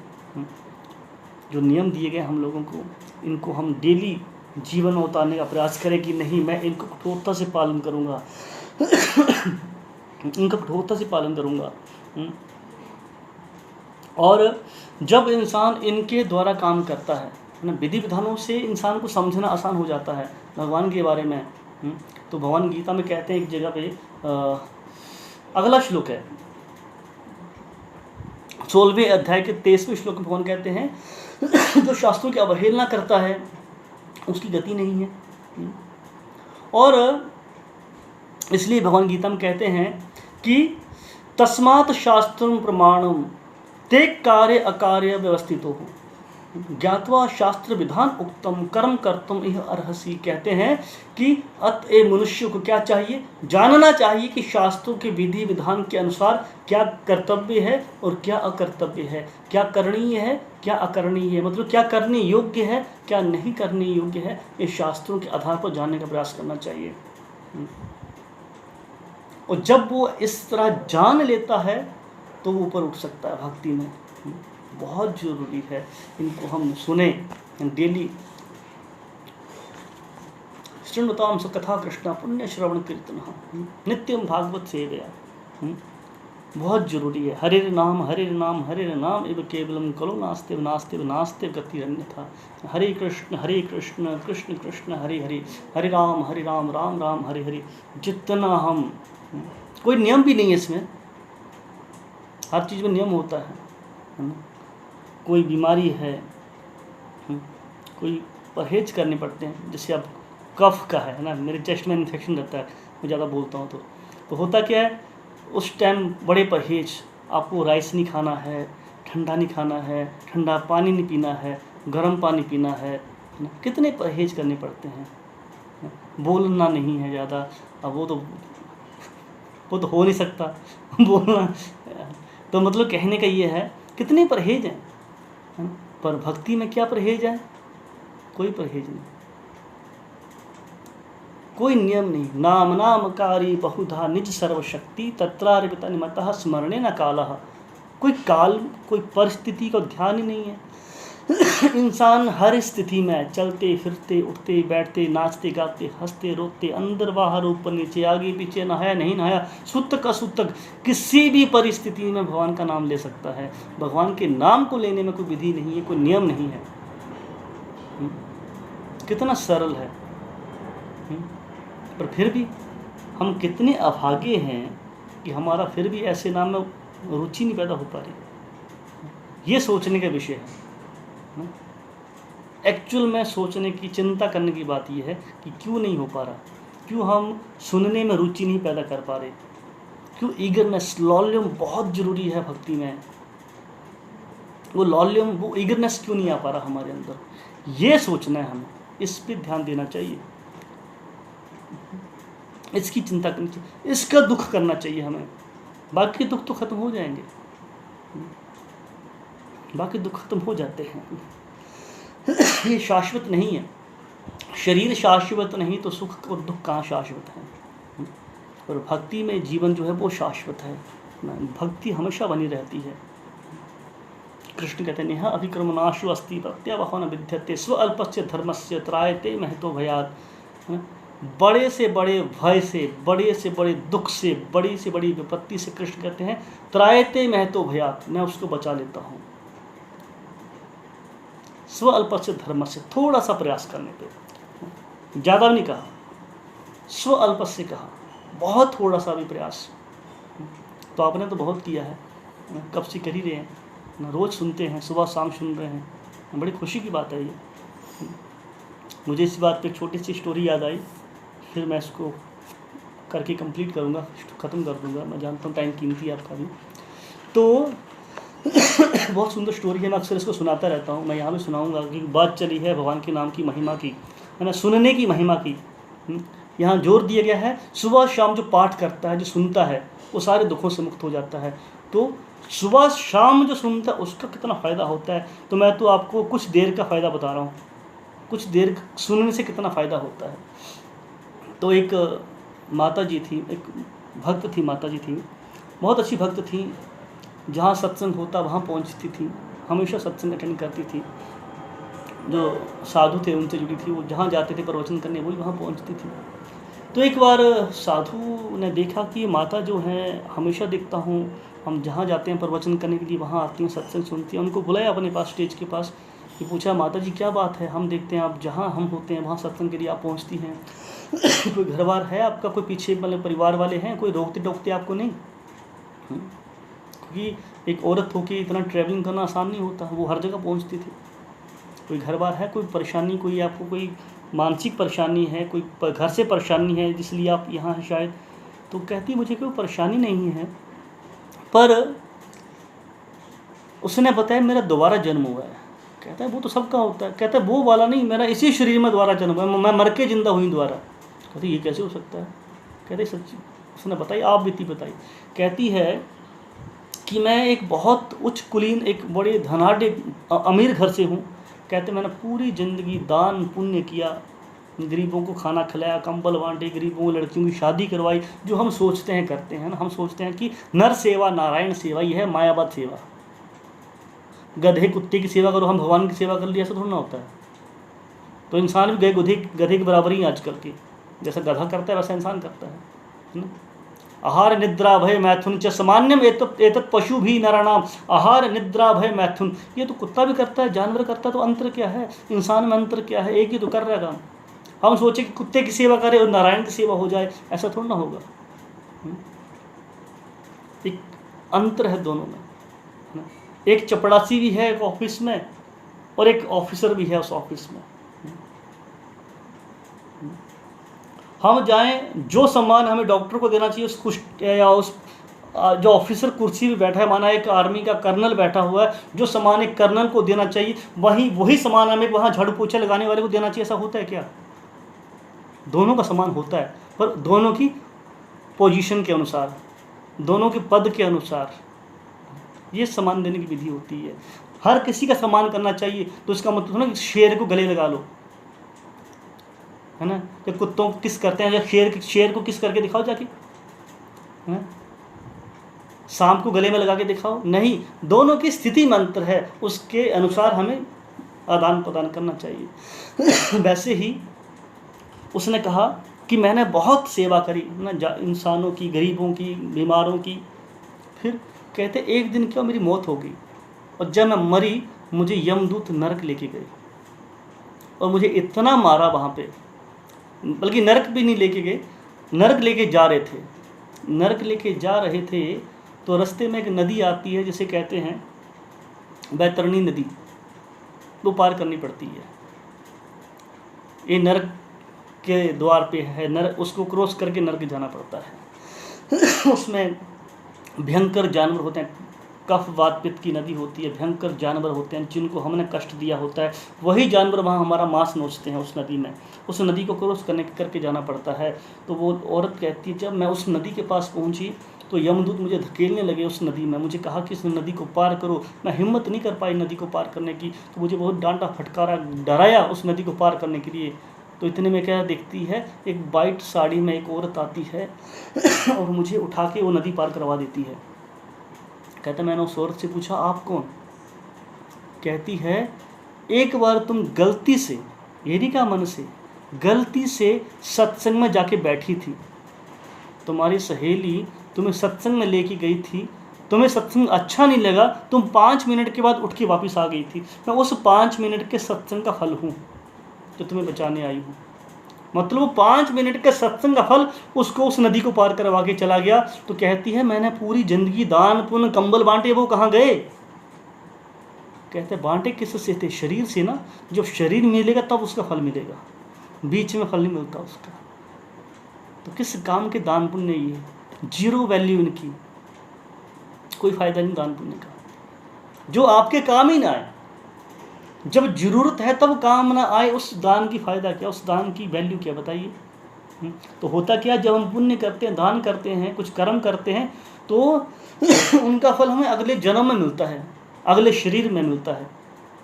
Speaker 1: जो नियम दिए गए हम लोगों को, इनको हम डेली जीवन में उतारने का प्रयास करें कि नहीं मैं इनको कठोरता से पालन करूँगा, इनका कठोरता से पालन करूँगा। और जब इंसान इनके द्वारा काम करता है ना, विधि विधानों से इंसान को समझना आसान हो जाता है भगवान के बारे में। तो भगवान गीता में कहते हैं एक जगह पे, अगला श्लोक है 16वें अध्याय के 23वें श्लोक में भगवान कहते हैं जो शास्त्रों की अवहेलना करता है उसकी गति नहीं है। और इसलिए भगवान गीता में कहते हैं कि तस्मात् शास्त्रम प्रमाणम ते कार्य अकार्य व्यवस्थितो हो ज्ञात्वा शास्त्र विधान उक्तम कर्म कर्तुम इह अर्हसि। कहते हैं कि अतएव मनुष्य को क्या चाहिए? जानना चाहिए कि शास्त्रों के विधि विधान के अनुसार क्या कर्तव्य है और क्या अकर्तव्य है, क्या करणीय है, क्या अकरणीय है, मतलब क्या करने योग्य है, क्या नहीं करने योग्य है। ये शास्त्रों के आधार पर जानने का प्रयास करना चाहिए। और जब वो इस तरह जान लेता है तो वो ऊपर उठ सकता है भक्ति में। बहुत जरूरी है इनको हम सुने डेली। शृण्वतां कथा कृष्ण पुण्य श्रवण कीर्तन नित्यम भागवत सेवया। बहुत जरूरी है। हरे नाम हरे नाम हरे नाम एव केवलम कलो नास्ते नास्ते नास्ते गति अन्यथा। हरे कृष्ण कृष्ण कृष्ण हरे हरे, हरे राम राम राम हरे हरे। जितना हम, कोई नियम भी नहीं है इसमें, हर चीज़ में नियम होता है ना। कोई बीमारी है, कोई परहेज करने पड़ते हैं। जैसे अब कफ का है ना, मेरे चेस्ट में इन्फेक्शन रहता है, मैं ज़्यादा बोलता हूँ तो होता क्या है, उस टाइम बड़े परहेज, आपको राइस नहीं खाना है, ठंडा नहीं खाना है, ठंडा पानी नहीं पीना है, गर्म पानी पीना है ना, कितने परहेज करने पड़ते हैं। बोलना नहीं है ज़्यादा, अब वो तो हो नहीं सकता बोलना। तो मतलब कहने का ये है, कितने परहेज हैं, पर भक्ति में क्या परहेज है? कोई परहेज नहीं, कोई नियम नहीं। नाम नामकारी बहुधा निज सर्वशक्ति तत्रार्पिता निमतः स्मरणे न कालः। कोई काल, कोई परिस्थिति का ध्यान ही नहीं है। इंसान हर स्थिति में चलते फिरते, उठते बैठते, नाचते गाते, हंसते रोते, अंदर बाहर, ऊपर नीचे, आगे पीछे, नहाया नहीं नहाया, सूतक असूतक, किसी भी परिस्थिति में भगवान का नाम ले सकता है। भगवान के नाम को लेने में कोई विधि नहीं है, कोई नियम नहीं है। कितना सरल है। पर फिर भी हम कितने अभागे हैं कि हमारा फिर भी ऐसे नाम में रुचि नहीं पैदा हो पा रही। ये सोचने का विषय है। एक्चुअल में सोचने की, चिंता करने की बात यह है कि क्यों नहीं हो पा रहा, क्यों हम सुनने में रुचि नहीं पैदा कर पा रहे, क्यों ईगरनेस, लॉल्यूम बहुत ज़रूरी है भक्ति में। वो लॉल्यूम, वो ईगरनेस क्यों नहीं आ पा रहा हमारे अंदर, ये सोचना है हमें, इस पर ध्यान देना चाहिए, इसकी चिंता करनी चाहिए, इसका दुख करना चाहिए हमें। बाकी दुख तो खत्म हो जाएंगे, बाकी दुख खत्म हो जाते हैं। ये शाश्वत नहीं है, शरीर शाश्वत नहीं तो सुख और दुख कहाँ शाश्वत है। और भक्ति में जीवन जो है वो शाश्वत है, भक्ति हमेशा बनी रहती है। कृष्ण कहते हैं, नेहा अभिक्रमनाशु अस्ति प्रत्यावहन विद्यते स्व अल्पस्य धर्मस्य त्रायते महतो भयात। बड़े से बड़े भय से, बड़े से बड़े दुख से, बड़ी से बड़ी विपत्ति से कृष्ण कहते हैं त्रायते महतो भयात, मैं उसको बचा लेता हूँ। स्व अल्पस्य धर्म से, थोड़ा सा प्रयास करने पे, ज़्यादा नहीं कहा, स्व अल्पस्य कहा, बहुत थोड़ा सा भी प्रयास। तो आपने तो बहुत किया है, कब से कर ही रहे हैं ना, रोज़ सुनते हैं, सुबह शाम सुन रहे हैं, बड़ी खुशी की बात है ये। मुझे इस बात पे एक छोटी सी स्टोरी याद आई, फिर मैं इसको करके कंप्लीट करूँगा, ख़त्म कर दूँगा। मैं जानता हूँ टाइम कीमती है आपका भी। तो बहुत सुंदर स्टोरी है, मैं अक्सर इसको सुनाता रहता हूँ, मैं यहाँ भी सुनाऊँगा। कि बात चली है भगवान के नाम की महिमा की, है ना, सुनने की महिमा की। यहाँ जोर दिया गया है, सुबह शाम जो पाठ करता है, जो सुनता है, वो सारे दुखों से मुक्त हो जाता है। तो सुबह शाम जो सुनता है उसका कितना फ़ायदा होता है, तो मैं तो आपको कुछ देर का फ़ायदा बता रहा हूँ, कुछ देर सुनने से कितना फ़ायदा होता है। तो एक माता जी थी, एक भक्त थी, माता जी थी, बहुत अच्छी भक्त थी। जहाँ सत्संग होता वहाँ पहुँचती थी, हमेशा सत्संग अटेंड करती थी। जो साधु थे उनसे जुड़ी थी, वो जहाँ जाते थे प्रवचन करने वही वहाँ पहुँचती थी। तो एक बार साधु ने देखा कि माता जो है, हमेशा देखता हूँ हम जहाँ जाते हैं प्रवचन करने के लिए वहाँ आती हैं, सत्संग सुनती हैं। उनको बुलाया अपने पास स्टेज के पास, कि पूछा माता जी क्या बात है, हम देखते हैं आप जहाँ हम होते हैं वहाँ सत्संग के लिए आप पहुँचती हैं। कोई घर बार है आपका, कोई पीछे मतलब परिवार वाले हैं, कोई रोकते टोकते आपको नहीं? क्योंकि एक औरत होकर इतना ट्रैवलिंग करना आसान नहीं होता, वो हर जगह पहुंचती थी। कोई घर बार है, कोई परेशानी, कोई आपको कोई मानसिक परेशानी है, कोई घर से परेशानी है जिसलिए आप यहाँ हैं शायद, तो कहती मुझे कोई परेशानी नहीं है, पर उसने बताया मेरा दोबारा जन्म हुआ है। कहता है वो तो सबका होता है। कहता है वो वाला नहीं, मेरा इसी शरीर में दोबारा जन्म हुआ है, मैं मर के जिंदा हुई दोबारा। कहते ये कैसे हो सकता है? कहते सच्ची। उसने बताई, आप बीती बताई। कहती है कि मैं एक बहुत उच्च कुलीन, एक बड़े धनाढ़ अमीर घर से हूँ। कहते मैंने पूरी ज़िंदगी दान पुण्य किया, गरीबों को खाना खिलाया, कंबल बांटे, गरीबों लड़कियों की शादी करवाई, जो हम सोचते हैं करते हैं ना। हम सोचते हैं कि नर सेवा नारायण सेवा, यह है मायावाद सेवा। गधे कुत्ते की सेवा करो, हम भगवान की सेवा कर लिया, ऐसा थोड़ा ना होता है। तो इंसान भी गधे के बराबर ही आजकल के, जैसा गधा करता है वैसा इंसान करता है ना। आहार निद्रा भय मैथुन च सामान्यम एतत् पशु भी नराणाम। आहार निद्रा भय मैथुन, ये तो कुत्ता भी करता है, जानवर करता है, तो अंतर क्या है? इंसान में अंतर क्या है? एक ही तो कर रहा है काम। हम सोचे कि कुत्ते की सेवा करें और नारायण की सेवा हो जाए, ऐसा थोड़ा ना होगा। एक अंतर है दोनों में, है ना? एक चपड़ासी भी है एक ऑफिस में और एक ऑफिसर भी है उस ऑफिस में। हम जाएं, जो सम्मान हमें डॉक्टर को देना चाहिए उस कुछ या उस जो ऑफिसर कुर्सी पे बैठा है, माना एक आर्मी का कर्नल बैठा हुआ है, जो सम्मान एक कर्नल को देना चाहिए वही सम्मान हमें वहाँ झाड़ू पोछा लगाने वाले को देना चाहिए, ऐसा होता है क्या? दोनों का सम्मान होता है, पर दोनों की पोजीशन के अनुसार, दोनों के पद के अनुसार ये सम्मान देने की विधि होती है। हर किसी का सम्मान करना चाहिए तो इसका मतलब ना कि शेर को गले लगा लो, है ना? कि कुत्तों को किस करते हैं, या शेर को किस करके दिखाओ जाके, है ना? सांप को गले में लगा के दिखाओ, नहीं। दोनों की स्थिति में अंतर है, उसके अनुसार हमें आदान प्रदान करना चाहिए। वैसे ही उसने कहा कि मैंने बहुत सेवा करी ना, इंसानों की, गरीबों की, बीमारों की। फिर कहते एक दिन क्या मेरी मौत हो गई, और जब मैं मरी मुझे यमदूत नरक लेके गए और मुझे इतना मारा वहाँ पे, बल्कि नरक भी नहीं लेके गए, नरक लेके जा रहे थे। नरक लेके जा रहे थे तो रास्ते में एक नदी आती है जिसे कहते हैं बैतरणी नदी, वो पार करनी पड़ती है। ये नरक के द्वार पे है, नरक, उसको क्रॉस करके नरक जाना पड़ता है। उसमें भयंकर जानवर होते हैं, कफ वात पित्त की नदी होती है, भयंकर जानवर होते हैं जिनको हमने कष्ट दिया होता है, वही जानवर वहाँ हमारा मांस नोचते हैं उस नदी में। उस नदी को क्रॉस करके जाना पड़ता है। तो वो औरत कहती है, जब मैं उस नदी के पास पहुँची तो यमदूत मुझे धकेलने लगे उस नदी में। मुझे कहा कि इस नदी को पार करो, मैं हिम्मत नहीं कर पाई नदी को पार करने की, तो मुझे बहुत डांटा फटकारा, डराया उस नदी को पार करने के लिए। तो इतने में क्या देखती है, एक वाइट साड़ी में एक औरत आती है और मुझे उठा के वो नदी पार करवा देती है। कहता, मैंने उस औरत से पूछा आप कौन? कहती है, एक बार तुम गलती से, ये नहीं कहा मन से, गलती से सत्संग में जाके बैठी थी, तुम्हारी सहेली तुम्हें सत्संग में लेके गई थी, तुम्हें सत्संग अच्छा नहीं लगा, तुम 5 मिनट के बाद उठ के वापस आ गई थी, मैं उस 5 मिनट के सत्संग का फल हूँ जो तुम्हें बचाने आई हूँ। मतलब वो 5 मिनट के सत्संग का फल उसको उस नदी को पार करवा के चला गया। तो कहती है, मैंने पूरी जिंदगी दान पुण्य कंबल बांटे, वो कहाँ गए? कहते बांटे किससे थे? शरीर से ना। जब शरीर मिलेगा तब उसका फल मिलेगा, बीच में फल नहीं मिलता उसका। तो किस काम के दान पुण्य? ये जीरो वैल्यू इनकी, कोई फायदा नहीं दान पुण्य का, जो आपके काम ही ना आए। जब जरूरत है तब काम ना आए, उस दान की फ़ायदा क्या, उस दान की वैल्यू क्या, बताइए। तो होता क्या, जब हम पुण्य करते हैं, दान करते हैं, कुछ कर्म करते हैं, तो उनका फल हमें अगले जन्म में मिलता है, अगले शरीर में मिलता है।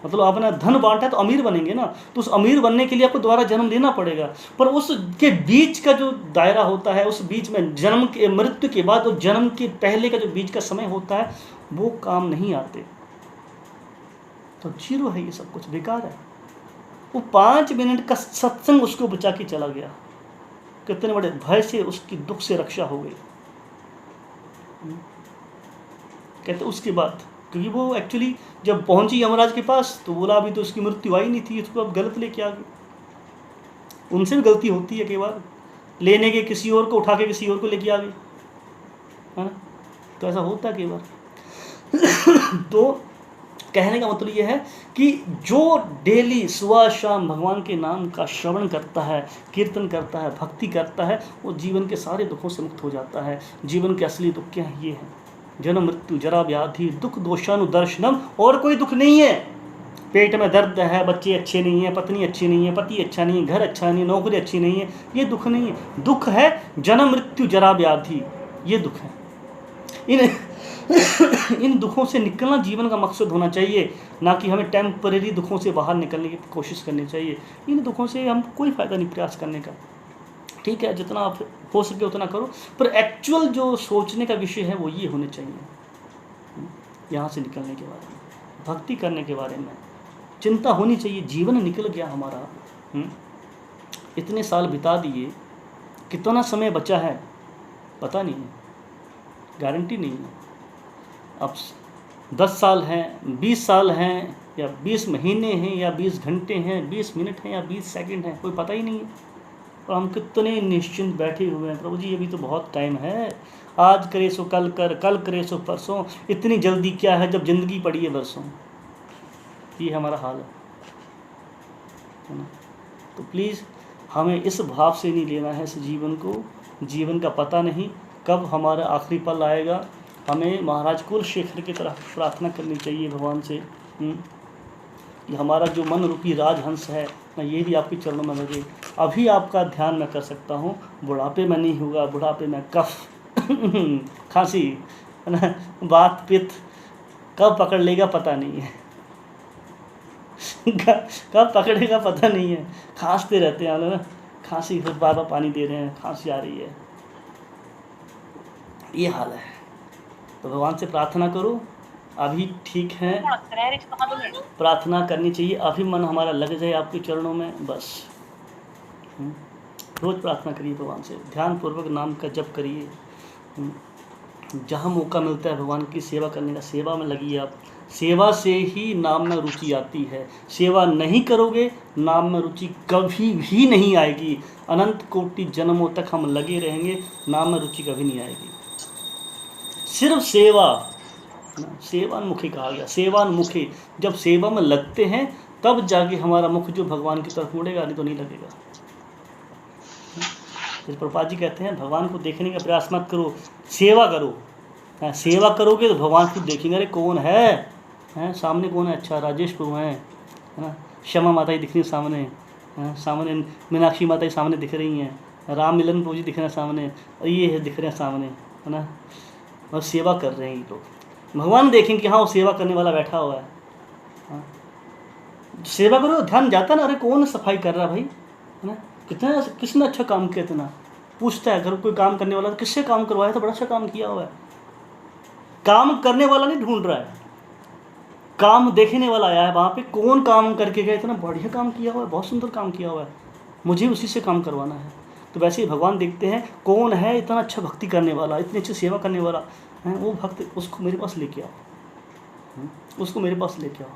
Speaker 1: मतलब आपने धन बांटा है तो अमीर बनेंगे ना, तो उस अमीर बनने के लिए आपको दोबारा जन्म लेना पड़ेगा। पर उसके बीच का जो दायरा होता है, उस बीच में जन्म के, मृत्यु के बाद और जन्म के पहले का जो बीच का समय होता है, वो काम नहीं आते। तो जीरो है, ये सब कुछ बेकार है। वो 5 मिनट का सत्संग उसको बचा के चला गया, कितने बड़े भय से, उसकी दुख से रक्षा हो गई। कहते उसके बाद, क्योंकि वो एक्चुअली जब पहुंची यमराज के पास तो बोला अभी तो उसकी मृत्यु आई नहीं थी, इसको अब गलत लेके आ गए। उनसे भी गलती होती है कई बार, लेने के किसी और को उठा के किसी और को लेके आ गए, है ना? तो ऐसा होता है कई बार। तो कहने का मतलब यह है कि जो डेली सुबह शाम भगवान के नाम का श्रवण करता है, कीर्तन करता है, भक्ति करता है, वो जीवन के सारे दुखों से मुक्त हो जाता है। जीवन के असली दुख क्या है? ये है जन्म मृत्यु जरा व्याधि दुख दोषानुदर्शनम, और कोई दुख नहीं है। पेट में दर्द है, बच्चे अच्छे नहीं हैं, पत्नी अच्छी नहीं है, पति अच्छा नहीं है, घर अच्छा नहीं, नौकरी अच्छी नहीं है, ये दुख नहीं है। दुख है जन्म मृत्यु जरा व्याधि, ये दुख है। इन दुखों से निकलना जीवन का मकसद होना चाहिए, ना कि हमें टेम्परेरी दुखों से बाहर निकलने की कोशिश करनी चाहिए। इन दुखों से हम कोई फ़ायदा नहीं प्रयास करने का। ठीक है, जितना आप हो सके उतना करो, पर एक्चुअल जो सोचने का विषय है वो ये होने चाहिए, यहाँ से निकलने के बारे में, भक्ति करने के बारे में चिंता होनी चाहिए। जीवन निकल गया हमारा, इतने साल बिता दिए, कितना समय बचा है पता नहीं है, गारंटी नहीं है। अब 10 साल हैं, 20 साल हैं, या 20 महीने हैं, या 20 घंटे हैं, 20 मिनट हैं, या 20 सेकंड हैं, कोई पता ही नहीं है। और हम कितने निश्चिंत बैठे हुए हैं, प्रभु जी अभी तो बहुत टाइम है, आज करे सो कल कर, कल करे सो परसों, इतनी जल्दी क्या है जब जिंदगी पड़ी है बरसों। ये हमारा हाल है ना। तो प्लीज़ हमें इस भाव से नहीं लेना है इस जीवन को। जीवन का पता नहीं कब हमारा आखिरी पल आएगा। हमें महाराज कुलशेखर की तरह प्रार्थना करनी चाहिए भगवान से कि हमारा जो मन रूपी राजहंस है ना, ये भी आपके चरणों में लगे। अभी आपका ध्यान मैं कर सकता हूँ, बुढ़ापे में नहीं होगा। बुढ़ापे में कफ खांसी है ना, बात पित्त कब पकड़ लेगा पता नहीं है कब पकड़ेगा पता नहीं है। खांसते रहते हैं ना, खांसी फिर बार बार पानी दे रहे हैं, खांसी आ रही है, ये हाल है। तो भगवान से प्रार्थना करो, अभी ठीक है, प्रार्थना करनी चाहिए, अभी मन हमारा लग जाए आपके चरणों में बस। रोज प्रार्थना करिए भगवान से, ध्यान पूर्वक नाम का जप करिए। जहाँ मौका मिलता है भगवान की सेवा करने का, सेवा में लगिए आप। सेवा से ही नाम में रुचि आती है। सेवा नहीं करोगे नाम में रुचि कभी भी नहीं आएगी। अनंत कोटि जन्मों तक हम लगे रहेंगे, नाम में रुचि कभी नहीं आएगी। सिर्फ सेवा, सेवान्मुखी कहा गया, सेवान्मुखी। जब सेवा में लगते हैं तब जाके हमारा मुख जो भगवान की तरफ मुड़ेगा, नहीं तो नहीं लगेगा। जैसे प्रभुपाद जी कहते हैं, भगवान को देखने का प्रयास मत करो, सेवा करो। सेवा करोगे तो भगवान खुद देखेंगे, अरे कौन है, सामने कौन है, अच्छा राजेश प्रभु हैं, है ना, श्यामा माता ही दिख रही है सामने, सामने मीनाक्षी माता ही सामने दिख रही हैं, राम मिलन प्रभु जी दिख रहे हैं सामने, और ये दिख रहे हैं सामने, है ना, और सेवा कर रहे हैं ये लोग। भगवान देखेंगे कि हाँ वो सेवा करने वाला बैठा हुआ है। हाँ, सेवा करो, ध्यान जाता ना, अरे कौन सफाई कर रहा भाई, है ना, कितना किसने अच्छा काम किया, इतना पूछता है। अगर कोई काम करने वाला तो किससे काम करवाया, तो बड़ा अच्छा काम किया हुआ है। काम करने वाला नहीं ढूंढ रहा है, काम देखने वाला आया है वहाँ पे, कौन काम करके गया, इतना बढ़िया काम किया हुआ है, बहुत सुंदर काम किया हुआ है, मुझे उसी से काम करवाना है। तो वैसे ही भगवान देखते हैं कौन है इतना अच्छा भक्ति करने वाला, इतनी अच्छी सेवा करने वाला है, वो भक्त, उसको मेरे पास लेके आओ, उसको मेरे पास लेके आओ।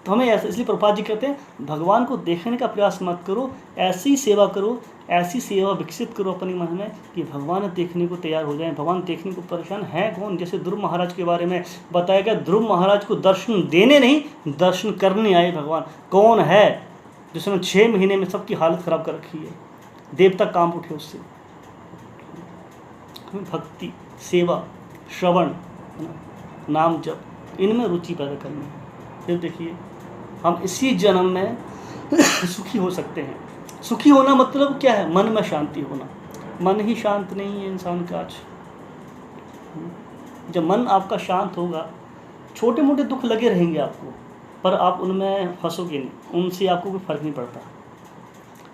Speaker 1: तो हमें ऐसा, इसलिए प्रभुपाद जी कहते हैं भगवान को देखने का प्रयास मत करो, ऐसी सेवा करो, ऐसी सेवा विकसित करो अपने मन में कि भगवान देखने को तैयार हो जाएं। भगवान देखने को परेशान है कौन, जैसे ध्रुव महाराज के बारे में बताया गया, ध्रुव महाराज को दर्शन देने नहीं दर्शन करने आए भगवान। कौन है जिसने 6 महीने में सबकी हालत खराब कर रखी है, देवता काम उठे उससे। भक्ति, सेवा, श्रवण, नाम जप, इनमें रुचि पैदा करनी। फिर देखिए हम इसी जन्म में सुखी हो सकते हैं। सुखी होना मतलब क्या है, मन में शांति होना। मन ही शांत नहीं है इंसान का आज। जब मन आपका शांत होगा, छोटे मोटे दुख लगे रहेंगे आपको, पर आप उनमें फंसोगे नहीं, उनसे आपको कोई फर्क नहीं पड़ता।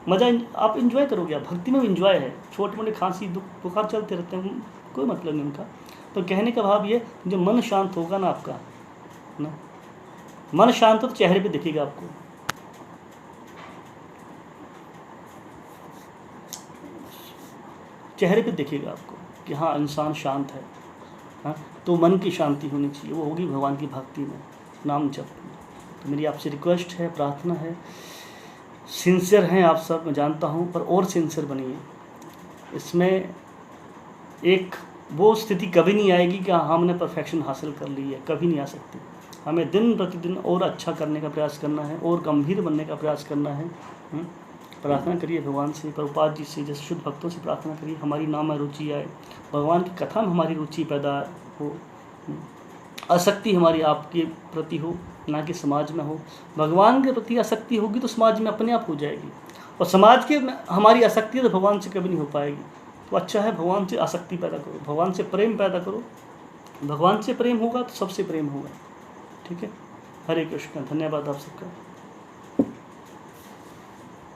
Speaker 1: मज़ा आप इंजॉय करोगे। आप भक्ति में इंजॉय है, छोटे मोटे खांसी दुख बुखार चलते रहते हैं, कोई मतलब नहीं उनका। तो कहने का भाव ये, जो मन शांत होगा ना आपका, ना मन शांत हो तो चेहरे पे दिखेगा आपको। चेहरे पे दिखेगा आपको कि हाँ इंसान शांत है। हाँ, तो मन की शांति होनी चाहिए, वो होगी भगवान की भक्ति में, नाम जप में। तो मेरी आपसे रिक्वेस्ट है, प्रार्थना है, सिंसियर हैं आप सब, मैं जानता हूँ, पर और सिंसियर बनिए। इसमें एक वो स्थिति कभी नहीं आएगी कि हमने परफेक्शन हासिल कर ली है, कभी नहीं आ सकती। हमें दिन प्रतिदिन और अच्छा करने का प्रयास करना है, और गंभीर बनने का प्रयास करना है। प्रार्थना करिए भगवान से, प्रभुपाद जी से, जैसे शुद्ध भक्तों से प्रार्थना करिए, हमारी नाम में रुचि आए, भगवान की कथा में हमारी रुचि पैदा हो, आसक्ति हमारी आपके प्रति हो, ना कि समाज में हो। भगवान के प्रति आसक्ति होगी तो समाज में अपने आप हो जाएगी, और समाज के हमारी आसक्ति तो भगवान से कभी नहीं हो पाएगी। तो अच्छा है भगवान से आसक्ति पैदा करो, भगवान से प्रेम पैदा करो। भगवान से प्रेम होगा तो सबसे प्रेम होगा। ठीक है, हरे कृष्ण। धन्यवाद आप सबका।